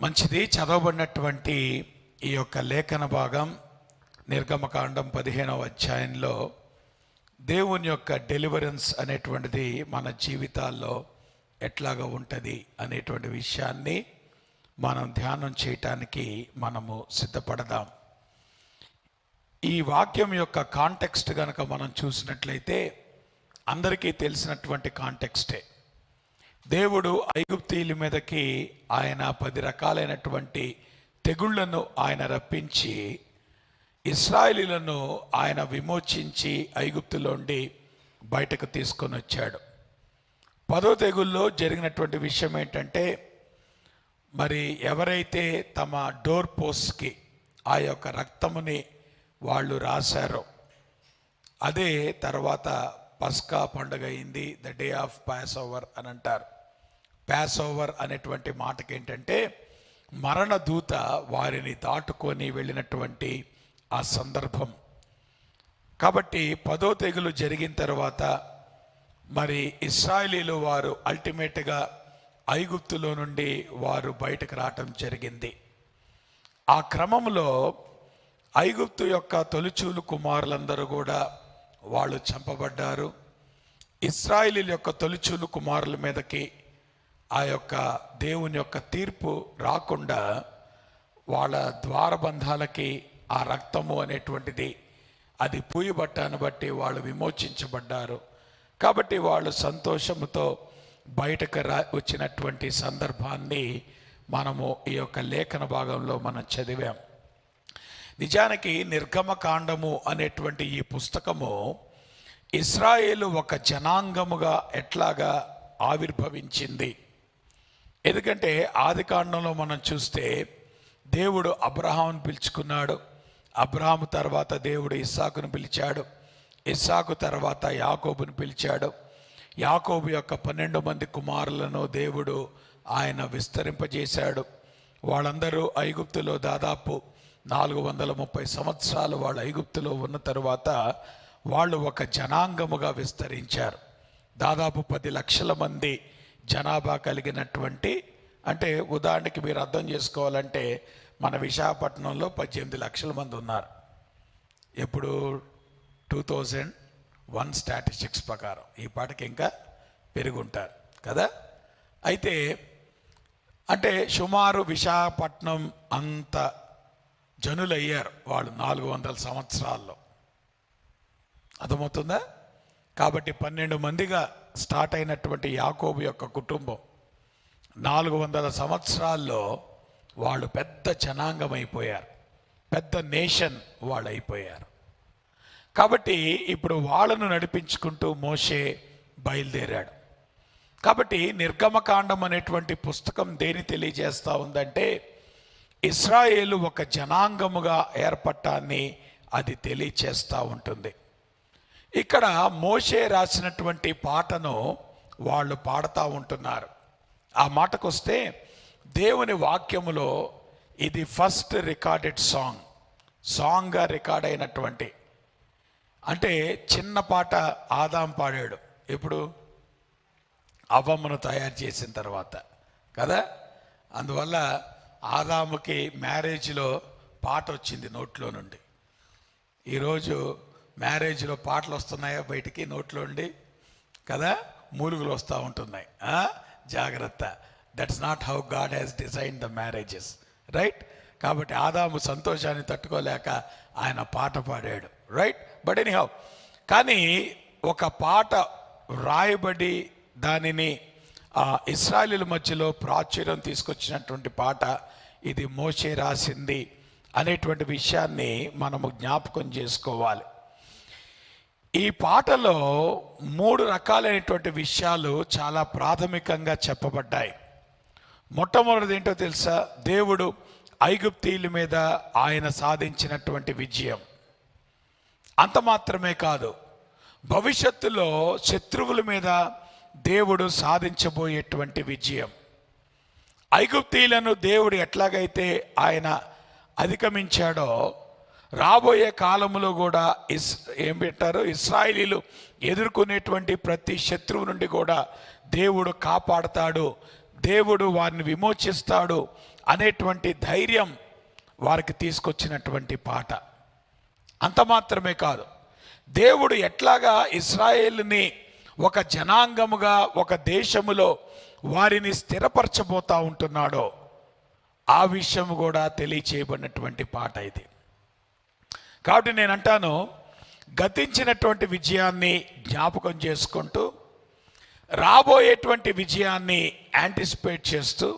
మంచిది. చదవబడినటువంటి ఈ యొక్క లేఖన భాగం నిర్గమకాండం 15వ అధ్యాయంలో దేవుని యొక్క డెలివరెన్స్ అనేటువంటిది మన జీవితాల్లో ఎట్లాగా ఉంటుంది అనేటువంటి విషయాన్ని మనం ధ్యానం చేయటానికి మనము సిద్ధపడదాం. ఈ వాక్యం యొక్క కాంటెక్స్ట్ కనుక మనం చూసినట్లయితే అందరికీ తెలిసినటువంటి కాంటెక్స్టే. దేవుడు ఐగుప్తీయుల మీదకి ఆయన 10 రకాలైనటువంటి తెగుళ్లను ఆయన రప్పించి ఇశ్రాయేలీయులను ఆయన విమోచించి ఐగుప్తులోండి బయటకు తీసుకొని వచ్చాడు. 10వ తెగుల్లో జరిగినటువంటి విషయం ఏంటంటే, మరి ఎవరైతే తమ డోర్ పోస్ట్కి ఆ యొక్క రక్తముని వాళ్ళు రాశారో అదే తర్వాత పస్కా పండుగ అయింది. The day of pass over అని అంటారు. పాస్ ఓవర్ అనేటువంటి మాటకి ఏంటంటే మరణ దూత వారిని దాటుకొని వెళ్ళినటువంటి ఆ సందర్భం. కాబట్టి 10వ తెగులు జరిగిన తర్వాత మరి ఇశ్రాయేలీలు వారు అల్టిమేట్గా ఐగుప్తులో నుండి వారు బయటకు రావటం జరిగింది. ఆ క్రమంలో ఐగుప్తు యొక్క తొలిచూలు కుమారులందరూ కూడా వాళ్ళు చంపబడ్డారు. ఇశ్రాయేలీల యొక్క తొలిచూలు కుమారుల మీదకి ఆ యొక్క దేవుని యొక్క తీర్పు రాకుండా వాళ్ళ ద్వారబంధాలకి ఆ రక్తము అనేటువంటిది అది పూయబట్టాన్ని బట్టి వాళ్ళు విమోచించబడ్డారు. కాబట్టి వాళ్ళు సంతోషముతో బయటకు వచ్చినటువంటి సందర్భాన్ని మనము ఈ యొక్క లేఖన భాగంలో మనం చదివాం. నిజానికి నిర్గమకాండము అనేటువంటి ఈ పుస్తకము ఇశ్రాయేలు ఒక జనాంగముగా ఎట్లాగా ఆవిర్భవించింది. ఎందుకంటే ఆది కాండంలో మనం చూస్తే దేవుడు అబ్రహామును పిలుచుకున్నాడు. అబ్రహాము తర్వాత దేవుడు ఇస్సాకును పిలిచాడు. ఇస్సాకు తర్వాత యాకోబును పిలిచాడు. యాకోబు యొక్క 12 మంది కుమారులను దేవుడు ఆయన విస్తరింపజేశాడు. వాళ్ళందరూ ఐగుప్తులో దాదాపు 430 సంవత్సరాలు వాళ్ళు ఐగుప్తులో ఉన్న తరువాత వాళ్ళు ఒక జనాంగముగా విస్తరించారు. దాదాపు 10 లక్షల మంది జనాభా కలిగినటువంటి, అంటే ఉదాహరణకి మీరు అర్థం చేసుకోవాలంటే మన విశాఖపట్నంలో 18 లక్షల మంది ఉన్నారు. ఎప్పుడు 2001 స్టాటిస్టిక్స్ ప్రకారం ఈ పాటకి ఇంకా పెరుగుంటారు కదా. అయితే అంటే సుమారు విశాఖపట్నం అంత జనులయ్యారు వాళ్ళు 400 సంవత్సరాల్లో. అర్థమవుతుందా? కాబట్టి 12 మందిగా స్టార్ట్ అయినటువంటి యాకోబు యొక్క కుటుంబం 400 సంవత్సరాల్లో వాళ్ళు పెద్ద జనాంగం అయిపోయారు, పెద్ద నేషన్ వాళ్ళు అయిపోయారు. కాబట్టి ఇప్పుడు వాళ్ళను నడిపించుకుంటూ మోషే బయలుదేరాడు. కాబట్టి నిర్గమకాండం అనేటువంటి పుస్తకం దేని తెలియజేస్తూ ఉందంటే ఇశ్రాయేలు ఒక జనాంగముగా ఏర్పడటాన్ని అది తెలియచేస్తూ ఉంటుంది. ఇక్కడ మోషే రాసినటువంటి పాటను వాళ్ళు పాడుతూ ఉంటున్నారు. ఆ మాటకు వస్తే దేవుని వాక్యములో ఇది ఫస్ట్ రికార్డెడ్ సాంగ్గా రికార్డ్ అయినటువంటి, అంటే చిన్న పాట ఆదాం పాడాడు ఇప్పుడు అవ్వమ్మను తయారు చేసిన తర్వాత కదా. అందువల్ల ఆదాముకి మ్యారేజ్లో పాట వచ్చింది నోట్లో నుండి. ఈరోజు మ్యారేజ్లో పాటలు వస్తున్నాయా బయటికి నోట్లో ఉండి కదా, మూలుగులు వస్తూ ఉంటున్నాయి. జాగ్రత్త, that's not how God has design the marriages, right? కాబట్టి ఆదాము సంతోషాన్ని తట్టుకోలేక ఆయన పాట పాడాడు, రైట్? బట్ ఎనీహౌ, కానీ ఒక పాట రాయబడి దానిని ఇశ్రాయేలీల మధ్యలో ప్రాచుర్యం తీసుకొచ్చినటువంటి పాట ఇది మోషే రాసింది అనేటువంటి విషయాన్ని మనము జ్ఞాపకం చేసుకోవాలి. ఈ పాటలో 3 రకాలైనటువంటి విషయాలు చాలా ప్రాథమికంగా చెప్పబడ్డాయి. మొట్టమొదటిది ఏంటో తెలుసా? దేవుడు ఐగుప్తీయుల మీద ఆయన సాధించినటువంటి విజయం. అంత మాత్రమే కాదు, భవిష్యత్తులో శత్రువుల మీద దేవుడు సాధించబోయేటువంటి విజయం. ఐగుప్తీయులను దేవుడు ఎట్లాగైతే ఆయన అధిగమించాడో రాబోయే కాలంలో కూడా ఏం పెట్టారు, ఇశ్రాయేలీలు ఎదుర్కొనేటువంటి ప్రతి శత్రువు నుండి కూడా దేవుడు కాపాడతాడు. దేవుడు వారిని విమోచిస్తాడు అనేటువంటి ధైర్యం వారికి తీసుకొచ్చినటువంటి పాట. అంత మాత్రమే కాదు, దేవుడు ఎట్లాగా ఇశ్రాయేలుని ఒక జనాంగముగా ఒక దేశములో వారిని స్థిరపరచబోతా ఉంటున్నాడో ఆ విషయం కూడా తెలియచేయబడినటువంటి పాట ఇది. కాబట్టి నేను అంటాను, గతించినటువంటి విజయాన్ని జ్ఞాపకం చేసుకుంటూ రాబోయేటువంటి విజయాన్ని యాంటిసిపేట్ చేస్తూ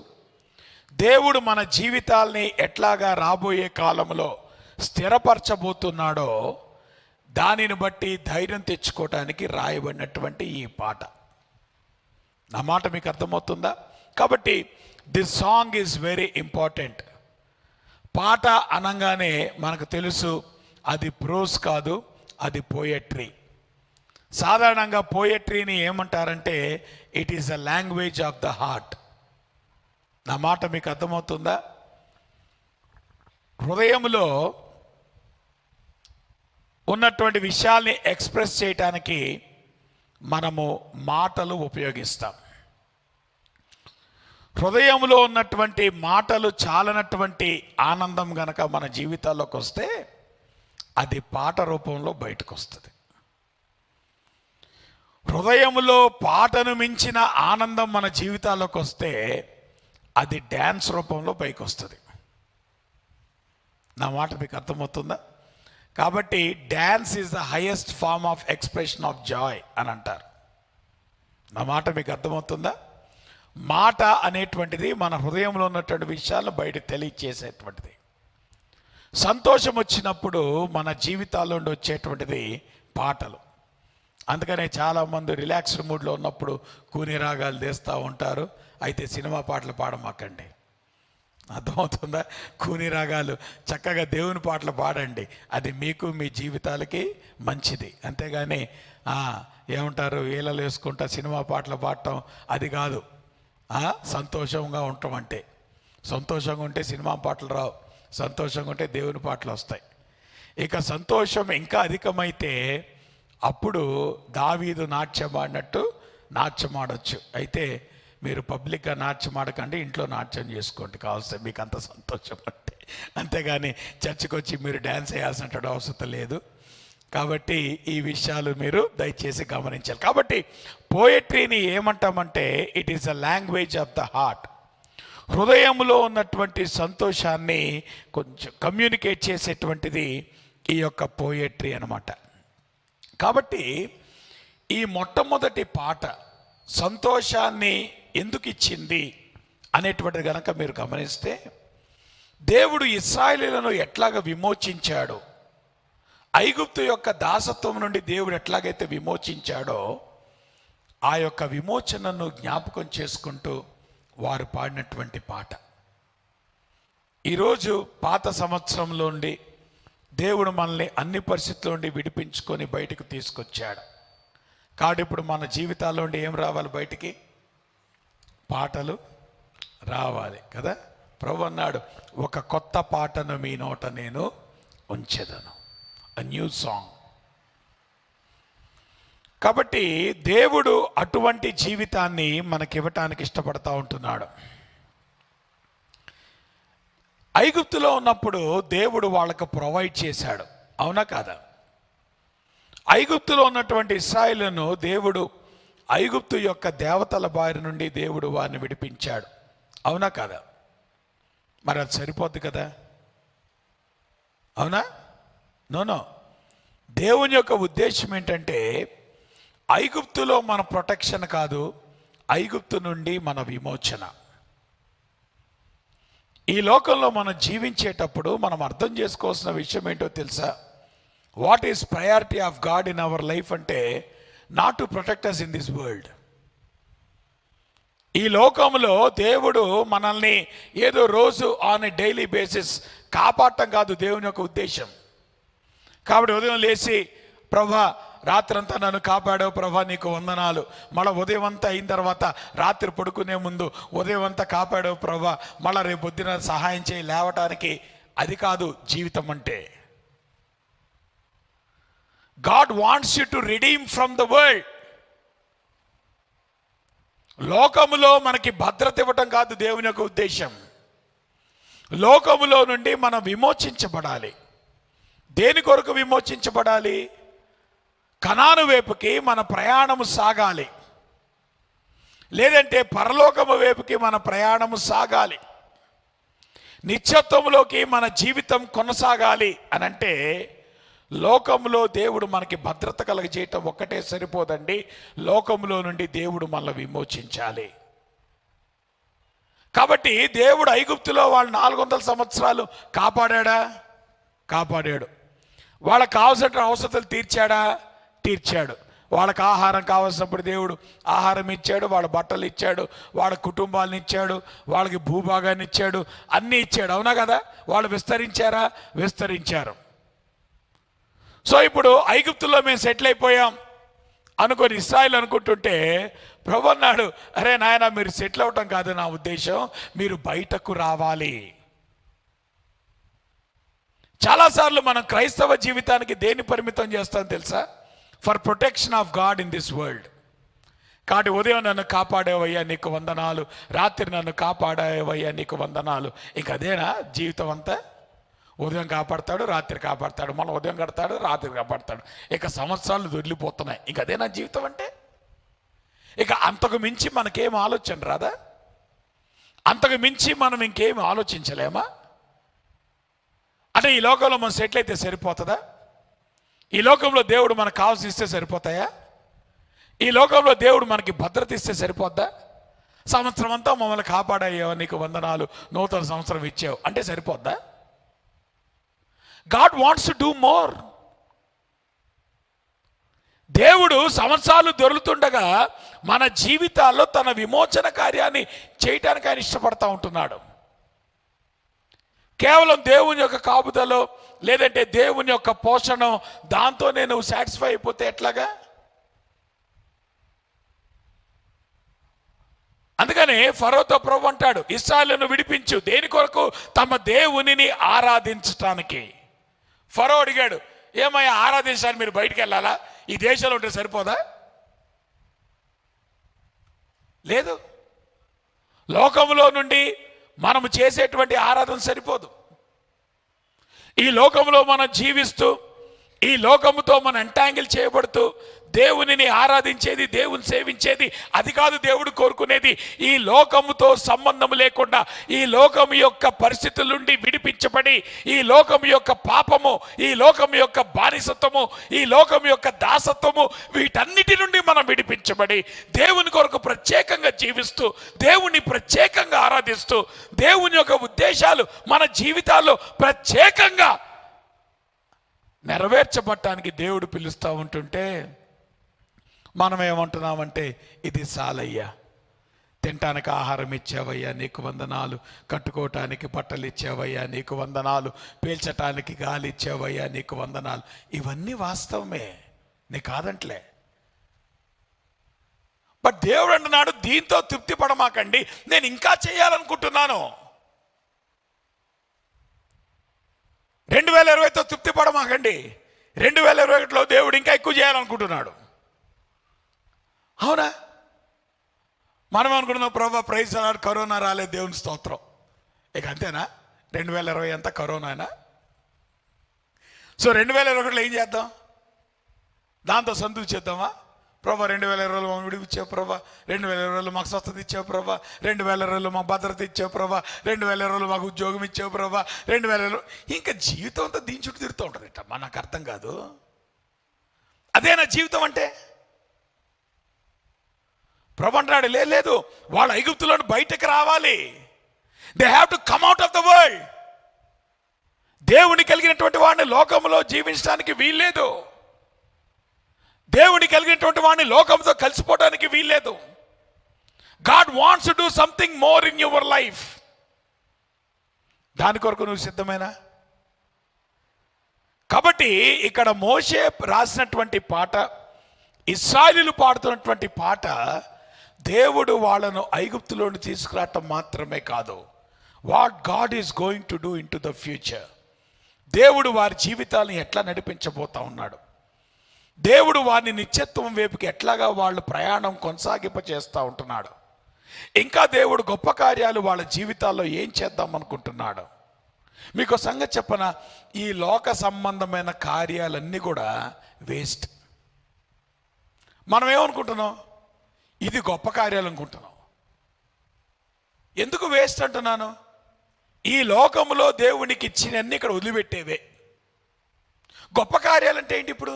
దేవుడు మన జీవితాల్ని ఎట్లాగా రాబోయే కాలంలో స్థిరపరచబోతున్నాడో దానిని బట్టి ధైర్యం తెచ్చుకోవటానికి రాయబడినటువంటి ఈ పాట. నా మాట మీకు అర్థమవుతుందా? కాబట్టి this song is very important. పాట అనగానే మనకు తెలుసు అది ప్రోస్ కాదు, అది పోయట్రీ. సాధారణంగా పోయట్రీని ఏమంటారంటే it is a language of the heart. నా మాట మీకు అర్థమవుతుందా? హృదయంలో ఉన్నటువంటి విషయాల్ని ఎక్స్ప్రెస్ చేయటానికి మనము మాటలు ఉపయోగిస్తాం. హృదయంలో ఉన్నటువంటి మాటలు చాలనటువంటి ఆనందం గనక మన జీవితాల్లోకి వస్తే అది పాట రూపంలో బయటకు వస్తుంది. హృదయంలో పాటను మించిన ఆనందం మన జీవితాల్లోకి వస్తే అది డ్యాన్స్ రూపంలో పైకి వస్తుంది. నా మాట మీకు అర్థమవుతుందా? కాబట్టి dance is the highest form of expression of joy అని అంటారు. నా మాట మీకు అర్థమవుతుందా? మాట అనేటువంటిది మన హృదయంలో ఉన్నటువంటి విషయాలను బయట తెలియచేసేటువంటిది. సంతోషం వచ్చినప్పుడు మన జీవితాల్లో నుండి వచ్చేటువంటిది పాటలు. అందుకనే చాలామంది రిలాక్స్డ్ మూడ్లో ఉన్నప్పుడు కూని రాగాలు తీస్తూ ఉంటారు. అయితే సినిమా పాటలు పాడమాకండి. అర్థమవుతుందా? కూని రాగాలు చక్కగా దేవుని పాటలు పాడండి, అది మీకు మీ జీవితాలకి మంచిది. అంతేగాని ఏమంటారు ఈలలు వేసుకుంటా సినిమా పాటలు పాడటం అది కాదు. సంతోషంగా ఉండటం అంటే, సంతోషంగా ఉంటే సినిమా పాటలు రావు, సంతోషంగా ఉంటే దేవుని పాటలు వస్తాయి. ఇక సంతోషం ఇంకా అధికమైతే అప్పుడు దావీదు నాట్యం ఆడినట్టు నాట్యం ఆడొచ్చు. అయితే మీరు పబ్లిక్గా నాట్యం ఆడకండి, ఇంట్లో నాట్యం చేసుకోండి కావాల్సి మీకు అంత సంతోషం అంటే. అంతేగాని చర్చికి వచ్చి మీరు డ్యాన్స్ వేయాల్సినటువంటి అవసరం లేదు. కాబట్టి ఈ విషయాలు మీరు దయచేసి గమనించాలి. కాబట్టి పోయట్రీని ఏమంటామంటే it is a language of the heart. హృదయంలో ఉన్నటువంటి సంతోషాన్ని కొంచెం కమ్యూనికేట్ చేసేటువంటిది ఈ యొక్క పోయట్రీ అన్నమాట. కాబట్టి ఈ మొట్టమొదటి పాట సంతోషాన్ని ఎందుకు ఇచ్చింది అనేటువంటిది కనుక మీరు గమనిస్తే, దేవుడు ఇశ్రాయేలీయులను ఎట్లాగ విమోచించాడో, ఐగుప్తు యొక్క దాసత్వం నుండి దేవుడు ఎట్లాగైతే విమోచించాడో ఆ యొక్క విమోచనను జ్ఞాపకం చేసుకుంటూ వారు పాడినటువంటి పాట. ఈరోజు పాత సంవత్సరంలో నుండి దేవుడు మనల్ని అన్ని పరిస్థితుల నుండి విడిపించుకొని బయటకు తీసుకొచ్చాడు. కాబట్టి ఇప్పుడు మన జీవితాల్లో నుండి ఏం రావాలి? బయటికి పాటలు రావాలి కదా. ప్రభు అన్నాడు, ఒక కొత్త పాటను మీ నోట నేను ఉంచెదను, a new song. కాబట్టి దేవుడు అటువంటి జీవితాన్ని మనకివ్వటానికి ఇష్టపడతా ఉంటున్నాడు. ఐగుప్తులో ఉన్నప్పుడు దేవుడు వాళ్ళకు ప్రొవైడ్ చేశాడు, అవునా కాదా? ఐగుప్తులో ఉన్నటువంటి ఇశ్రాయేలును దేవుడు ఐగుప్తు యొక్క దేవతల బారి నుండి దేవుడు వారిని విడిపించాడు, అవునా కాదా? మరి అది సరిపోద్ది కదా? అవునా? నో. దేవుని యొక్క ఉద్దేశం ఏంటంటే ఐగుప్తులో మన ప్రొటెక్షన్ కాదు, ఐగుప్తు నుండి మన విమోచన. ఈ లోకంలో మనం జీవించేటప్పుడు మనం అర్థం చేసుకోవాల్సిన విషయం ఏంటో తెలుసా? What is priority of God in our life అంటే not to protect us in this world. ఈ లోకంలో దేవుడు మనల్ని ఏదో రోజు ఆన్ ఏ డైలీ బేసిస్ కాపాడటం కాదు దేవుని యొక్క ఉద్దేశం. కాబట్టి ఉదయం లేచి, ప్రభా రాత్రంతా నన్ను కాపాడావు ప్రభా, నీకు వందనాలు. మళ్ళీ ఉదయం అంతా అయిన తర్వాత రాత్రి పడుకునే ముందు ఉదయం అంతా కాపాడావు ప్రభా, మళ్ళీ రేపు పొద్దున సహాయం చేయి లేవటానికి. అది కాదు జీవితం అంటే. God wants you to redeem from the world. లోకములో మనకి భద్రత ఇవ్వటం కాదు దేవుని యొక్క ఉద్దేశం. లోకములో నుండి మనం విమోచించబడాలి. దేని కొరకు విమోచించబడాలి? కనాను వైపుకి మన ప్రయాణము సాగాలి, లేదంటే పరలోకము వైపుకి మన ప్రయాణము సాగాలి, నిత్యత్వంలోకి మన జీవితం కొనసాగాలి అని అంటే లోకంలో దేవుడు మనకి భద్రత కలగజేయటం ఒక్కటే సరిపోదండి. లోకంలో నుండి దేవుడు మనల్ని విమోచించాలి. కాబట్టి దేవుడు ఐగుప్తులో వాళ్ళు 400 సంవత్సరాలు కాపాడా? కాపాడాడు. వాళ్ళకి కావాల్సిన అవసరాలు తీర్చాడా? తీర్చాడు. వాళ్ళకి ఆహారం కావాల్సినప్పుడు దేవుడు ఆహారం ఇచ్చాడు, వాళ్ళ బట్టలు ఇచ్చాడు, వాళ్ళ కుటుంబాలను ఇచ్చాడు, వాళ్ళకి భూభాగాన్ని ఇచ్చాడు, అన్నీ ఇచ్చాడు. అవునా కదా? వాళ్ళు విస్తరించారా? విస్తరించారు. సో ఇప్పుడు ఐగుప్తుల్లో మేము సెటిల్ అయిపోయాం అనుకొని ఇశ్రాయేలు అనుకుంటుంటే ప్రభు అన్నాడు, అరే నాయన, మీరు సెటిల్ అవటం కాదు నా ఉద్దేశం, మీరు బయటకు రావాలి. చాలాసార్లు మనం క్రైస్తవ జీవితానికి దేని పరిమితం చేస్తాం తెలుసా? For protection of God in this world. కాబట్టి ఉదయం నన్ను కాపాడేవయ్యా నీకు వందనాలు, రాత్రి నన్ను కాపాడేవయ్యా నీకు వందనాలు. ఇంక అదేనా జీవితం అంతా? ఉదయం కాపాడతాడు, రాత్రి కాపాడతాడు, మళ్ళీ ఉదయం కడతాడు, రాత్రి కాపాడతాడు. ఇక సంవత్సరాలు దొరికిపోతున్నాయి. ఇంక అదేనా జీవితం అంటే? ఇక అంతకు మించి మనకేం ఆలోచన రాదా? అంతకు మించి మనం ఇంకేం ఆలోచించలేమా? అంటే ఈ లోకంలో మనం సెటిల్ అయితే సరిపోతుందా? ఈ లోకంలో దేవుడు మనకు కావాల్సి ఇస్తే సరిపోతాయా? ఈ లోకంలో దేవుడు మనకి భద్రత ఇస్తే సరిపోద్దా? సంవత్సరం అంతా మమ్మల్ని కాపాడాయో నీకు వందనాలు, నూతన సంవత్సరం ఇచ్చావు అంటే సరిపోద్దా? God wants to do more. దేవుడు సంవత్సరాలు దొరుకుతుండగా మన జీవితాల్లో తన విమోచన కార్యాన్ని చేయటానికి ఆయన ఇష్టపడతా ఉంటున్నాడు. కేవలం దేవుని యొక్క కాపుదలో, లేదంటే దేవుని యొక్క పోషణ, దాంతో నేను సాటిస్ఫై అయిపోతే ఎట్లాగా? అందుకని ఫరోతో ప్రభు అంటాడు, ఇశ్రాయేలును విడిపించు. దేని కొరకు? తమ దేవునిని ఆరాధించటానికి. ఫరో అడిగాడు, ఏమయ్యా ఆరాధించడానికి మీరు బయటికి వెళ్ళాలా? ఈ దేశంలో ఉంటే సరిపోదా? లేదు. లోకంలో నుండి మనము చేసేటువంటి ఆరాధన సరిపోదు. ఈ లోకంలో మనం జీవిస్తూ, ఈ లోకముతో మనం ఎంటాంగిల్ చేయబడుతూ దేవునిని ఆరాధించేది, దేవుని సేవించేది అది కాదు దేవుడు కోరుకునేది. ఈ లోకముతో సంబంధం లేకుండా, ఈ లోకము యొక్క పరిస్థితుల నుండి విడిపించబడి, ఈ లోకము యొక్క పాపము, ఈ లోకము యొక్క బానిసత్వము, ఈ లోకము యొక్క దాసత్వము, వీటన్నిటి నుండి మనం విడిపించబడి దేవుని కొరకు ప్రత్యేకంగా జీవిస్తూ, దేవుని ప్రత్యేకంగా ఆరాధిస్తూ, దేవుని యొక్క ఉద్దేశాలు మన జీవితాల్లో ప్రత్యేకంగా నెరవేర్చబడటానికి దేవుడు పిలుస్తూ ఉంటుంటే మనం ఏమంటున్నామంటే, ఇది చాలయ్యా, తినటానికి ఆహారం ఇచ్చావయ్యా నీకు వందనాలు, కట్టుకోవటానికి బట్టలు ఇచ్చావయ్యా నీకు వందనాలు, పీల్చటానికి గాలి ఇచ్చావయ్యా నీకు వందనాలు. ఇవన్నీ వాస్తవమే, నీ కాదంట్లే. బట్ దేవుడు అంటున్నాడు, దీంతో తృప్తి పడమాకండి, నేను ఇంకా చేయాలనుకుంటున్నాను. 2020తో తృప్తి పడమాకండి, 2021లో దేవుడు ఇంకా ఎక్కువ చేయాలనుకుంటున్నాడు. అవునా? మనం అనుకుంటున్నాం, ప్రభా ప్రైజ్ అన్నాడు, కరోనా రాలేదు, దేవుని స్తోత్రం. ఇక అంతేనా? 2020 అంతా కరోనానా? సో 2021లో ఏం చేద్దాం? దాంతో సంతృప్తి చేద్దామా? ప్రభా 2020లో మాకు విడిపించావు ప్రభా, 2020లో మాకు స్వస్థత ఇచ్చావు ప్రభా, 2020లో మాకు భద్రత ఇచ్చావు ప్రభా, 2020లో మాకు ఉద్యోగం ఇచ్చావు ప్రభా, 2020 ఇంకా జీవితం అంతా దీని చుట్టూ తిరుగుతూ ఉంటుంది. ఇట్టమ్మా నాకు అర్థం కాదు. అదేనా జీవితం అంటే? ప్రభు అంటాడు, లేదు, వాళ్ళ ఐగుప్తులను బయటకు రావాలి. They have to come out of the world. దేవుని కలిగినటువంటి వాడిని లోకంలో జీవించడానికి వీల్లేదు. దేవుని కలిగినటువంటి వాడిని లోకంతో కలిసిపోవడానికి వీల్లేదు. God wants to do something more in your life. దాని కొరకు నువ్వు సిద్ధమేనా? కాబట్టి ఇక్కడ మోషే రాసినటువంటి పాట, ఇశ్రాయేలీయులు పాడుతున్నటువంటి పాట, దేవుడు వాళ్ళను ఐగుప్తులోని తీసుకురావటం మాత్రమే కాదు, what God is going to do in to the future. దేవుడు వారి జీవితాలను ఎట్లా నడిపించబోతా ఉన్నాడు, దేవుడు వారిని నిత్యత్వం వైపుకి ఎట్లాగా వాళ్ళు ప్రయాణం కొనసాగింప చేస్తూ ఉంటున్నాడు. ఇంకా దేవుడు గొప్ప కార్యాలు వాళ్ళ జీవితాల్లో ఏం చేద్దాం అనుకుంటున్నాడు. మీకు సంగతి చెప్పన, ఈ లోక సంబంధమైన కార్యాలన్నీ కూడా వేస్ట్. మనం ఏమనుకుంటున్నాం? ఇది గొప్ప కార్యాలు అనుకుంటున్నాం. ఎందుకు వేస్ట్ అంటున్నాను? ఈ లోకంలో దేవునికి ఇచ్చినన్ని ఇక్కడ వదిలిపెట్టేవే. గొప్ప కార్యాలంటే ఏంటి? ఇప్పుడు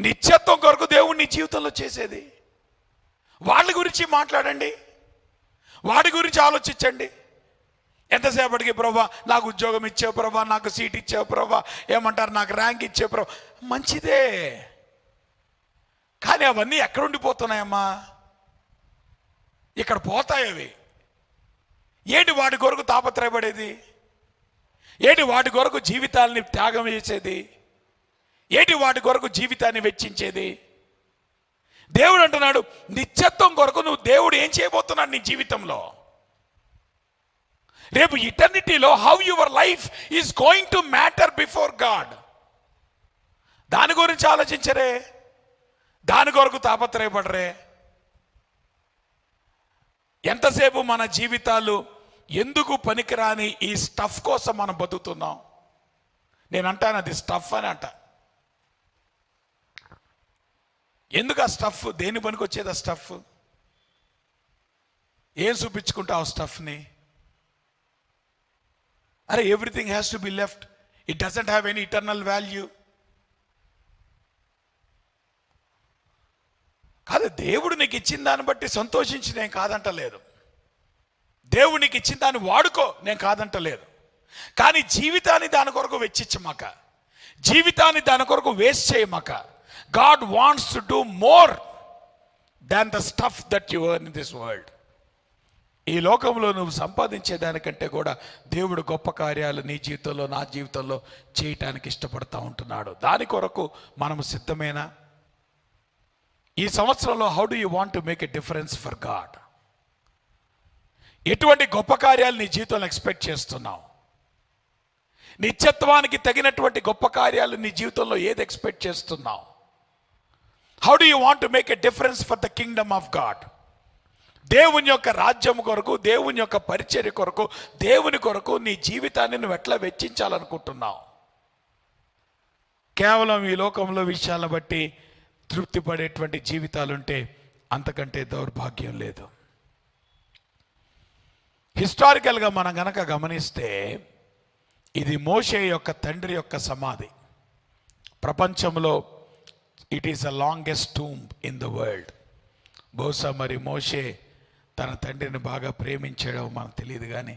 నిత్యత్వం కొరకు దేవుడు నీ జీవితంలో చేసేది. వాళ్ళ గురించి మాట్లాడండి, వాడి గురించి ఆలోచించండి. ఎంతసేపటికి ప్రభా నాకు ఉద్యోగం ఇచ్చావు, ప్రభా నాకు సీట్ ఇచ్చావు, ప్రభా ఏమంటారు నాకు ర్యాంక్ ఇచ్చావు, ప్రభా మంచిదే. కానీ అవన్నీ ఎక్కడ ఉండిపోతున్నాయమ్మా? ఇక్కడ పోతాయి అవి. ఏంటి వాటి కొరకు తాపత్రయపడేది? ఏంటి వాటి కొరకు జీవితాలని త్యాగం చేసేది? ఏంటి వాటి కొరకు జీవితాన్ని వెచ్చించేది? దేవుడు అంటున్నాడు, నిత్యత్వం కొరకు నువ్వు దేవుడు ఏం చేయబోతున్నాడు నీ జీవితంలో? రేపు ఇటర్నిటీలో how your life is going to matter before God. దాని గురించి ఆలోచించరే, దాని కొరకు తాపత్రయపడరే. ఎంతసేపు మన జీవితాలు ఎందుకు పనికిరాని ఈ స్టఫ్ కోసం మనం బతుకుతున్నాం. నేను అంటాను అది స్టఫ్ అని అంట. ఎందుకు ఆ స్టఫ్? దేని పనికి వచ్చేది ఆ స్టఫ్? ఏం చూపించుకుంటావు స్టఫ్ని? అరే everything has to be left, it doesn't have any eternal value. కాదు, దేవుడు నీకు ఇచ్చిన దాన్ని బట్టి సంతోషించి నేను కాదంటలేదు. దేవుడు నీకు ఇచ్చిన దాన్ని వాడుకో, నేను కాదంటలేదు. కానీ జీవితాన్ని దాని కొరకు వెచ్చించమాక, జీవితాన్ని దాని కొరకు వేస్ట్ చేయమాక. God wants to do more than the stuff that you earn in this world. ఈ లోకంలో నువ్వు సంపాదించే దానికంటే కూడా దేవుడు గొప్ప కార్యాలు నీ జీవితంలో, నా జీవితంలో చేయటానికి ఇష్టపడతా ఉంటున్నాడు. దాని కొరకు మనము సిద్ధమేనా? ఈ సంవత్సరంలో how do you want to make a difference for God? ఎటువంటి గొప్ప కార్యాలు నీ జీవితంలో ఎక్స్పెక్ట్ చేస్తున్నావు? నిత్యత్వానికి తగినటువంటి గొప్ప కార్యాలు నీ జీవితంలో ఏది ఎక్స్పెక్ట్ చేస్తున్నావు? How do you want to make a difference for the Kingdom of God? దేవుని యొక్క రాజ్యం కొరకు, దేవుని యొక్క పరిచర్య కొరకు, దేవుని కొరకు నీ జీవితాన్ని నువ్వు ఎట్లా వెచ్చించాలనుకుంటున్నావు? కేవలం ఈ లోకంలో విషయాలను బట్టి తృప్తి పడేటువంటి జీవితాలుంటే అంతకంటే దౌర్భాగ్యం లేదు. హిస్టారికల్గా మనం గనక గమనిస్తే ఇది మోషే యొక్క తండ్రి యొక్క సమాధి. ప్రపంచంలో it is the longest tomb in the world. బహుశా మరి మోషే తన తండ్రిని బాగా ప్రేమించడం మనకు తెలియదు కానీ,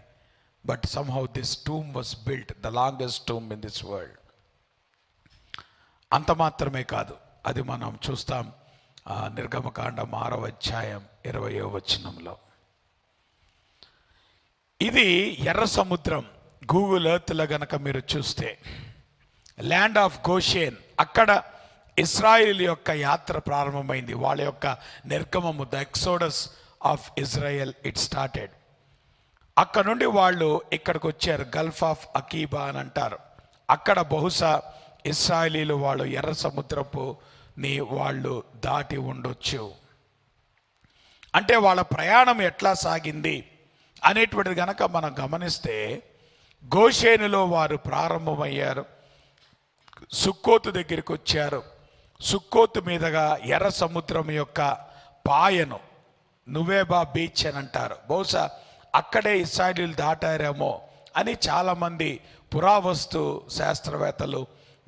but somehow this tomb was built the longest tomb in this world. అంత మాత్రమే కాదు, అది మనం చూస్తాం నిర్గమకాండం 6వ అధ్యాయం 20వ వచనంలో. ఇది ఎర్ర సముద్రం. గూగుల్ ఎర్త్లో గనక మీరు చూస్తే ల్యాండ్ ఆఫ్ గోషేన్, అక్కడ ఇస్రాయిల్ యొక్క యాత్ర ప్రారంభమైంది. వాళ్ళ యొక్క నిర్గమము, the exodus of Israel it started. అక్కడ నుండి వాళ్ళు ఇక్కడికి వచ్చారు. గల్ఫ్ ఆఫ్ అకీబా అని అంటారు. అక్కడ బహుశా ఇస్రాయిలీలు వాళ్ళు ఎర్ర సముద్రపు వాళ్ళు దాటి ఉండొచ్చు. అంటే వాళ్ళ ప్రయాణం ఎట్లా సాగింది అనేటువంటిది గనక మనం గమనిస్తే, గోషేనులో వారు ప్రారంభమయ్యారు, సుక్కోతు దగ్గరికి వచ్చారు. సుక్కోతు మీదుగా ఎర్ర సముద్రం యొక్క పాయను నువేబా బీచ్ అని అంటారు. బహుశా అక్కడే ఇస్రాయిలీలు దాటారేమో అని చాలామంది పురావస్తు శాస్త్రవేత్తలు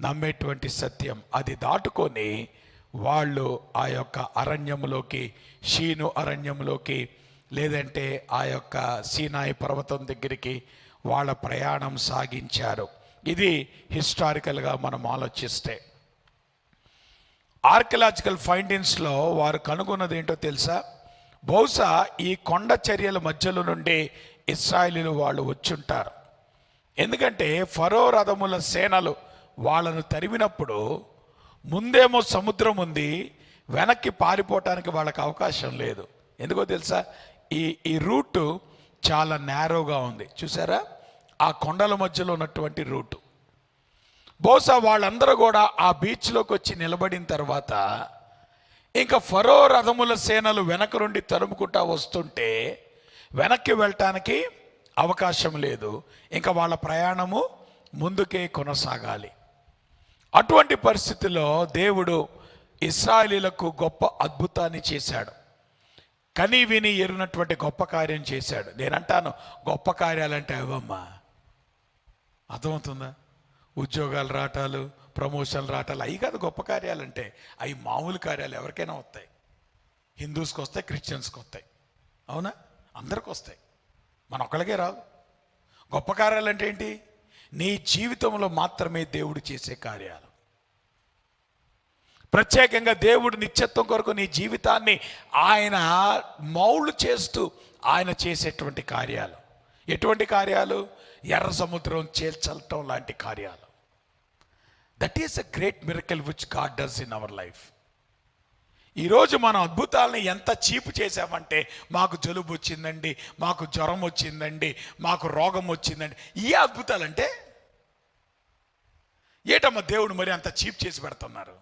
నమ్మేటువంటి సత్యం. అది దాటుకొని వాళ్ళు ఆ యొక్క అరణ్యంలోకి, షీను అరణ్యంలోకి, లేదంటే ఆ యొక్క సీనాయి పర్వతం దగ్గరికి వాళ్ళ ప్రయాణం సాగించారు. ఇది హిస్టారికల్గా మనం ఆలోచిస్తే. ఆర్కియలాజికల్ ఫైండింగ్స్లో వారు కనుగొన్నది ఏంటో తెలుసా? బహుశా ఈ కొండ చర్యల మధ్యలో నుండి ఇశ్రాయేలీలు వాళ్ళు వచ్చుంటారు. ఎందుకంటే ఫరో రథముల సేనలు వాళ్ళను తరిమినప్పుడు ముందేమో సముద్రం ఉంది, వెనక్కి పారిపోవటానికి వాళ్ళకి అవకాశం లేదు. ఎందుకో తెలుసా? ఈ రూటు చాలా నేరోగా ఉంది. చూసారా, ఆ కొండల మధ్యలో ఉన్నటువంటి రూటు. బహుశా వాళ్ళందరూ కూడా ఆ బీచ్లోకి వచ్చి నిలబడిన తర్వాత ఇంకా ఫరో రథముల సేనలు వెనక నుండి తరుముకుంటా వస్తుంటే వెనక్కి వెళ్ళటానికి అవకాశం లేదు. ఇంకా వాళ్ళ ప్రయాణము ముందుకే కొనసాగాలి. అటువంటి పరిస్థితుల్లో దేవుడు ఇశ్రాయేలీయులకు గొప్ప అద్భుతాన్ని చేశాడు. కని విని ఎరునటువంటి గొప్ప కార్యం చేశాడు. నేనంటాను, గొప్ప కార్యాలంటే అవమ్మా. అర్థమవుతుందా? ఉద్యోగాలు రావటాలు, ప్రమోషన్లు రావటాలు అవి కాదు గొప్ప కార్యాలంటే. అవి మామూలు కార్యాలు ఎవరికైనా వస్తాయి. హిందూస్కి వస్తాయి, క్రిస్టియన్స్కి వస్తాయి. అవునా? అందరికి వస్తాయి, మన ఒక్కళ్ళకే రాదు. గొప్ప కార్యాలు అంటే ఏంటి? నీ జీవితంలో మాత్రమే దేవుడు చేసే కార్యాలు. ప్రత్యేకంగా దేవుడు నిత్యత్వం కొరకు నీ జీవితాన్ని ఆయన మౌళ్ళు చేస్తూ ఆయన చేసేటువంటి కార్యాలు. ఎటువంటి కార్యాలు? ఎర్ర సముద్రం చేల్చటం లాంటి కార్యాలు. That is a great miracle which God does in our life. ఈరోజు మనం అద్భుతాలని ఎంత చీపు చేసామంటే, మాకు జలుబు వచ్చిందండి, మాకు జ్వరం వచ్చిందండి, మాకు రోగం వచ్చిందండి. ఈ అద్భుతాలంటే ఏటమ్మా దేవుడు మరి అంత చీప్ చేసి పెడుతున్నారు?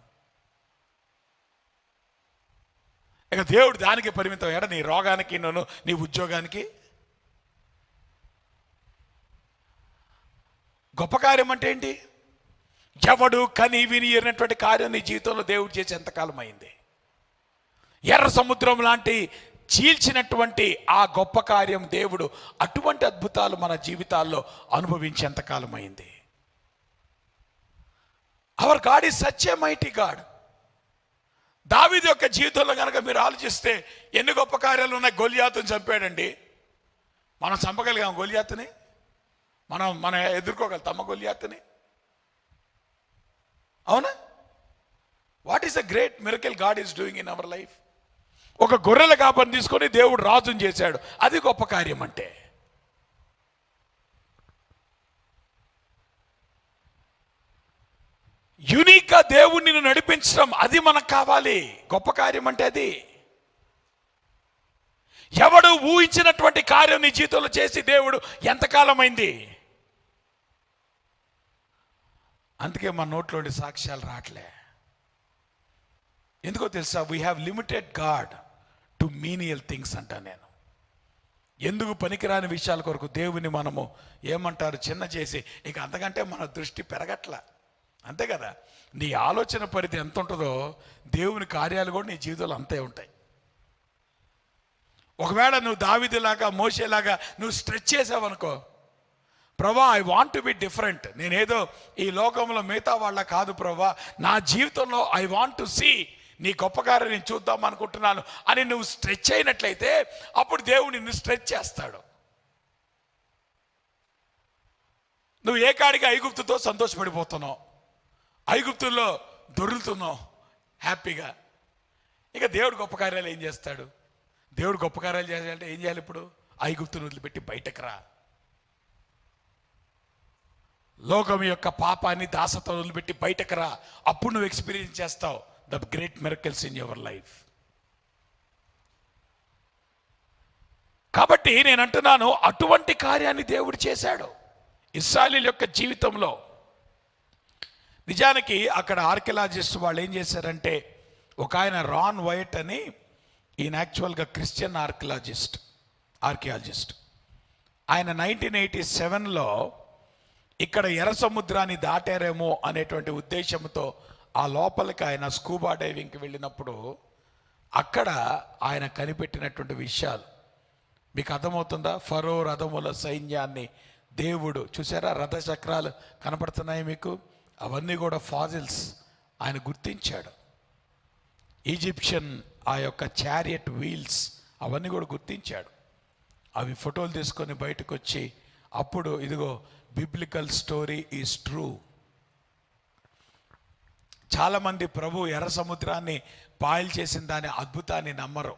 ఇక దేవుడు దానికి పరిమితం ఏడ? నీ రోగానికి, నీ ఉద్యోగానికి. గొప్ప కార్యం అంటే ఏంటి? ఎవడు కని విని ఎరినటువంటి కార్యం నీ జీవితంలో దేవుడు చేసి ఎంతకాలం అయింది? ఎర్ర సముద్రం లాంటి చీల్చినటువంటి ఆ గొప్ప కార్యం దేవుడు అటువంటి అద్భుతాలు మన జీవితాల్లో అనుభవించేంతకాలం అయింది. Hour God is such a mighty God. దావీదు యొక్క జీవితంలో కనుక మీరు ఆలోచిస్తే ఎన్ని గొప్ప కార్యాలు ఉన్నాయి. గొలియాతుని చంపాడండి. మనం చంపగలిగాం గొలియాతుని? మనం ఎదుర్కోగలుగుతామా గొలియాతుని? అవునా? What is a great miracle God is doing in our life. ఒక గొర్రెల కాపరిని తీసుకొని దేవుడు రాజుని చేశాడు. అది గొప్ప కార్యం అంటే. యూనిక్గా దేవుడిని నడిపించడం, అది మనకు కావాలి. గొప్ప కార్యం అంటే అది. ఎవడు ఊహించినటువంటి కార్యం నీ జీవితంలో చేసి దేవుడు ఎంతకాలం అయింది? అందుకే మన నోట్లోని సాక్ష్యాలు రావట్లే. ఎందుకో తెలుసా? We have limited God to menial things అంట నేను. ఎందుకు పనికిరాని విషయాల కొరకు దేవుని మనము ఏమంటారు చిన్న చేసి, ఇక అంతకంటే మన దృష్టి పెరగట్ల. అంతే కదా? నీ ఆలోచన పరిధి ఎంత ఉంటుందో దేవుని కార్యాలు కూడా నీ జీవితంలో అంతే ఉంటాయి. ఒకవేళ నువ్వు దావీదులాగా, మోషేలాగా నువ్వు స్ట్రెచ్ చేసావనుకో, ప్రభా I want to be different, నేనేదో ఈ లోకంలో మిగతా వాళ్ళ కాదు ప్రభా, నా జీవితంలో ఐ వాంట్ టు సీ నీ గొప్ప కార్యం నేను చూద్దాం అనుకుంటున్నాను అని నువ్వు స్ట్రెచ్ అయినట్లయితే అప్పుడు దేవుడు నిన్ను స్ట్రెచ్ చేస్తాడు. నువ్వు ఏ కాడికి ఐగుప్తుతో సంతోషపడిపోతున్నావు, ఐగుప్తుల్లో దొరుకుతున్నావు హ్యాపీగా. ఇక దేవుడు గొప్ప కార్యాలు ఏం చేస్తాడు? దేవుడు గొప్ప కార్యాలు చేయాలంటే ఏం చేయాలి? ఇప్పుడు ఐగుప్తును వదిలిపెట్టి బయటకు రా. లోకం యొక్క పాపాన్ని, దాసత్వం వదిలిపెట్టి బయటకు రా. అప్పుడు నువ్వు ఎక్స్పీరియన్స్ చేస్తావు the great miracles in your life. కాబట్టి నేను అంటున్నాను, అటువంటి కార్యాన్ని దేవుడు చేశాడు ఇశ్రాయేలీయుల యొక్క జీవితంలో. నిజానికి అక్కడ ఆర్కియాలజిస్ట్ వాళ్ళు ఏం చేశారంటే, ఒక ఆయన రాన్ వైట్ అని, ఈయన యాక్చువల్గా క్రిస్టియన్ ఆర్కియాలజిస్ట్. ఆయన 1987లో ఇక్కడ ఎర్ర సముద్రాన్ని దాటారేమో అనేటువంటి ఉద్దేశంతో ఆ లోపలికి ఆయన స్కూబా డైవింగ్కి వెళ్ళినప్పుడు అక్కడ ఆయన కనిపెట్టినటువంటి విషయాలు మీకు అర్థమవుతుందా? ఫరో రథముల సైన్యాన్ని దేవుడు చూసారా? రథ చక్రాలు కనపడుతున్నాయి మీకు, అవన్నీ కూడా ఫాజిల్స్ ఆయన గుర్తించాడు. ఈజిప్షియన్ ఆ యొక్క చారియట్ వీల్స్ అవన్నీ కూడా గుర్తించాడు. అవి ఫోటోలు తీసుకొని బయటకు వచ్చి అప్పుడు ఇదిగో బిబ్లికల్ స్టోరీ ఈజ్ ట్రూ. చాలామంది ప్రభు ఎర్ర సముద్రాన్ని పాయలు చేసిన దాని అద్భుతాన్ని నమ్మరు.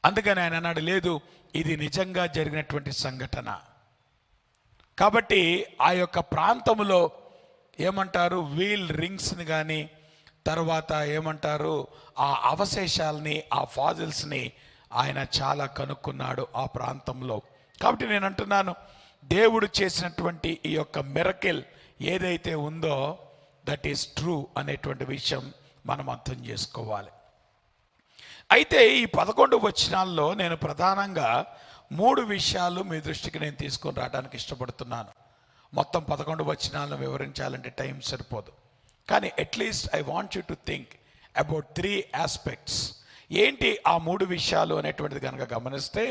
అందుకని ఆయన అన్నాడు, లేదు ఇది నిజంగా జరిగినటువంటి సంఘటన. కాబట్టి ఆ యొక్క ప్రాంతంలో ఏమంటారు, వీల్ రింగ్స్ని కానీ, తర్వాత ఏమంటారు ఆ అవశేషాలని, ఆ ఫాజిల్స్ని ఆయన చాలా కనుక్కున్నాడు ఆ ప్రాంతంలో. కాబట్టి నేను అంటున్నాను, దేవుడు చేసినటువంటి ఈ యొక్క మిరకిల్ ఏదైతే ఉందో దట్ ఈస్ ట్రూ అనేటువంటి విషయం మనం అర్థం చేసుకోవాలి. అయితే ఈ 11 వచనాల్లో నేను ప్రధానంగా 3 విషయాలు మీ దృష్టికి నేను తీసుకొని రావడానికి ఇష్టపడుతున్నాను. మొత్తం 11 వచనాలను వివరించాలంటే టైం సరిపోదు, కానీ at least I want you to think about 3 aspects. ఏంటి ఆ 3 విషయాలు అనేటువంటిది కనుక గమనిస్తే,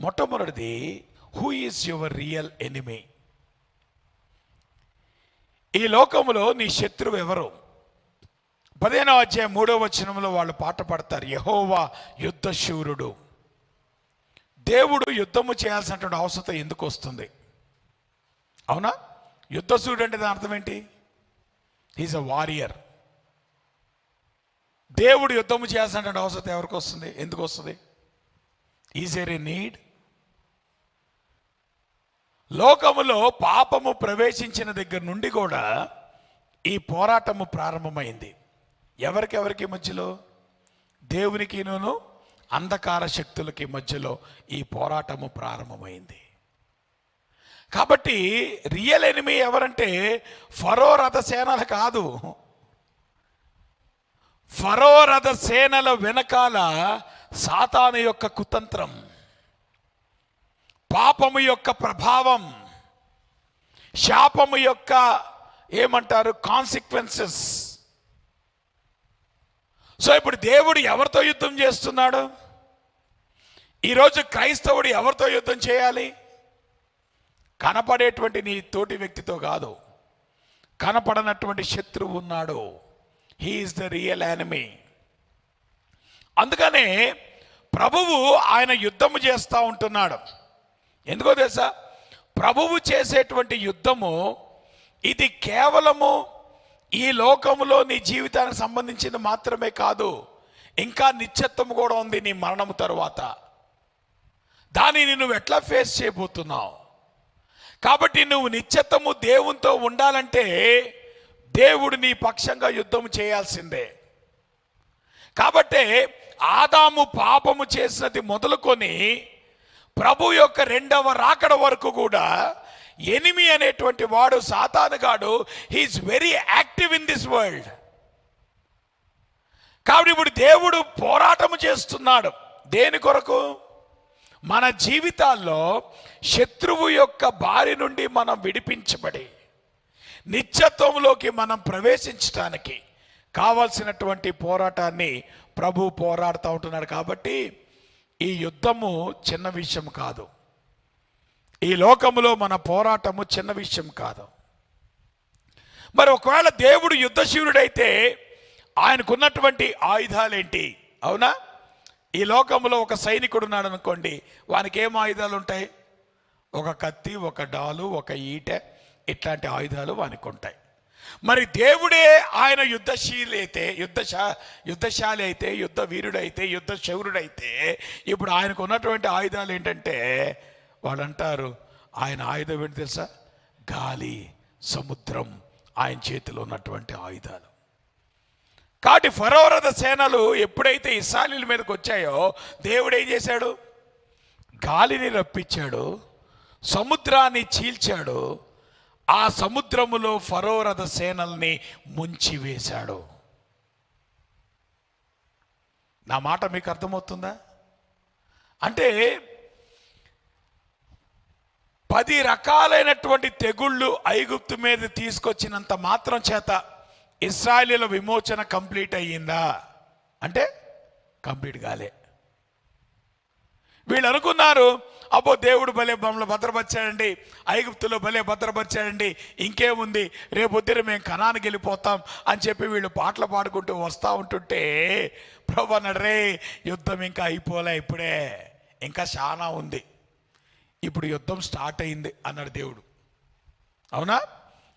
మొట్టమొదటిది, who is your real enemy? ఈ లోకములో నీ శత్రువు ఎవరు? 15వ అధ్యాయం 3వ వచనంలో వాళ్ళు పాట పాడతారు, యెహోవా యుద్ధశూరుడు. దేవుడు యుద్ధము చేయాల్సినటువంటి అవసరం ఎందుకు వస్తుంది? అవునా? యుద్ధశూరుడు అంటే దాని అర్థం ఏంటి? He is a warrior. దేవుడు యుద్ధము చేయాల్సినటువంటి అవసరం ఎవరికి వస్తుంది? ఎందుకు వస్తుంది? Is there a need? లోకములో పాపము ప్రవేశించిన దగ్గర నుండి కూడా ఈ పోరాటము ప్రారంభమైంది. ఎవరికి మధ్యలో? దేవునికిను అంధకార శక్తులకి మధ్యలో ఈ పోరాటము ప్రారంభమైంది. కాబట్టి రియల్ ఎనిమీ ఎవరంటే ఫరో రథ సేనలు కాదు. ఫరో రథ సేనల వెనకాల సాతాను యొక్క కుతంత్రం, పాపము యొక్క ప్రభావం, శాపము యొక్క ఏమంటారు కాన్సిక్వెన్సెస్. సో ఇప్పుడు దేవుడు ఎవరితో యుద్ధం చేస్తున్నాడు? ఈరోజు క్రైస్తవుడు ఎవరితో యుద్ధం చేయాలి? కనపడేటువంటి నీ తోటి వ్యక్తితో కాదు, కనపడనటువంటి శత్రువు ఉన్నాడు. He is the real enemy. అందుకనే ప్రభువు ఆయన యుద్ధము చేస్తూ ఉంటున్నాడు. ఎందుకో తెలుసా? ప్రభువు చేసేటువంటి యుద్ధము ఇది కేవలము ఈ లోకములో నీ జీవితానికి సంబంధించింది మాత్రమే కాదు, ఇంకా నిత్యత్వము కూడా ఉంది. నీ మరణము తరువాత దానిని నువ్వు ఎట్లా ఫేస్ చేయబోతున్నావు? కాబట్టి నువ్వు నిత్యత్వము దేవునితో ఉండాలంటే దేవుడు నీ పక్షంగా యుద్ధం చేయాల్సిందే. కాబట్టే ఆదాము పాపము చేసినది మొదలుకొని ప్రభు యొక్క 2వ రాకడ వరకు కూడా ఎనిమి అనేటువంటి వాడు, సాతానుగాడు, he is very active in this world. కాబట్టి ఇప్పుడు దేవుడు పోరాటము చేస్తున్నాడు. దేని కొరకు? మన జీవితాల్లో శత్రువు యొక్క బారి నుండి మనం విడిపించబడి నిత్యత్వంలోకి మనం ప్రవేశించడానికి కావాల్సినటువంటి పోరాటాన్ని ప్రభు పోరాడుతూ ఉంటున్నాడు. కాబట్టి ఈ యుద్ధము చిన్న విషయం కాదు. ఈ లోకములో మన పోరాటము చిన్న విషయం కాదు. మరి ఒకవేళ దేవుడు యుద్ధశూరుడైతే ఆయనకున్నటువంటి ఆయుధాలేంటి? అవునా? ఈ లోకంలో ఒక సైనికుడు ఉన్నాడు అనుకోండి, వానికి ఏం ఆయుధాలు ఉంటాయి? ఒక కత్తి, ఒక డాలు, ఒక ఈట, ఇట్లాంటి ఆయుధాలు వానికి ఉంటాయి. మరి దేవుడే ఆయన యుద్ధశాలి అయితే, యుద్ధ వీరుడైతే, యుద్ధ శౌరుడైతే, ఇప్పుడు ఆయనకు ఉన్నటువంటి ఆయుధాలు ఏంటంటే, వాళ్ళు అంటారు ఆయన ఆయుధం ఏంటి తెలుసా? గాలి, సముద్రం ఆయన చేతిలో ఉన్నటువంటి ఆయుధాలు. కాబట్టి ఫరో రథ సేనలు ఎప్పుడైతే ఇశ్రాయేలీయుల మీదకి వచ్చాయో దేవుడు ఏం చేశాడు? గాలిని రప్పించాడు, సముద్రాన్ని చీల్చాడు, ఆ సముద్రములో ఫరో రథ సేనల్ని ముంచివేశాడు. నా మాట మీకు అర్థమవుతుందా? అంటే 10 రకాలైనటువంటి తెగుళ్ళు ఐగుప్తు మీద తీసుకొచ్చినంత మాత్రం చేత ఇశ్రాయేలీయుల విమోచన కంప్లీట్ అయ్యిందా అంటే కంప్లీట్ కాలే. వీళ్ళు అనుకున్నారు, అబ్బో దేవుడు భలే మమ్మల్ని భద్రపరిచాడండి, ఐగుప్తులో భలే భద్రపరిచాడండి, ఇంకేముంది రేపొద్దున మేము కనానికి వెళ్ళిపోతాం అని చెప్పి వీళ్ళు పాటలు పాడుకుంటూ వస్తూ ఉంటుంటే ప్రభు అన్నాడు, రే యుద్ధం ఇంకా అయిపోలే, ఇప్పుడే ఇంకా చాలా ఉంది, ఇప్పుడు యుద్ధం స్టార్ట్ అయింది అన్నాడు దేవుడు. అవునా?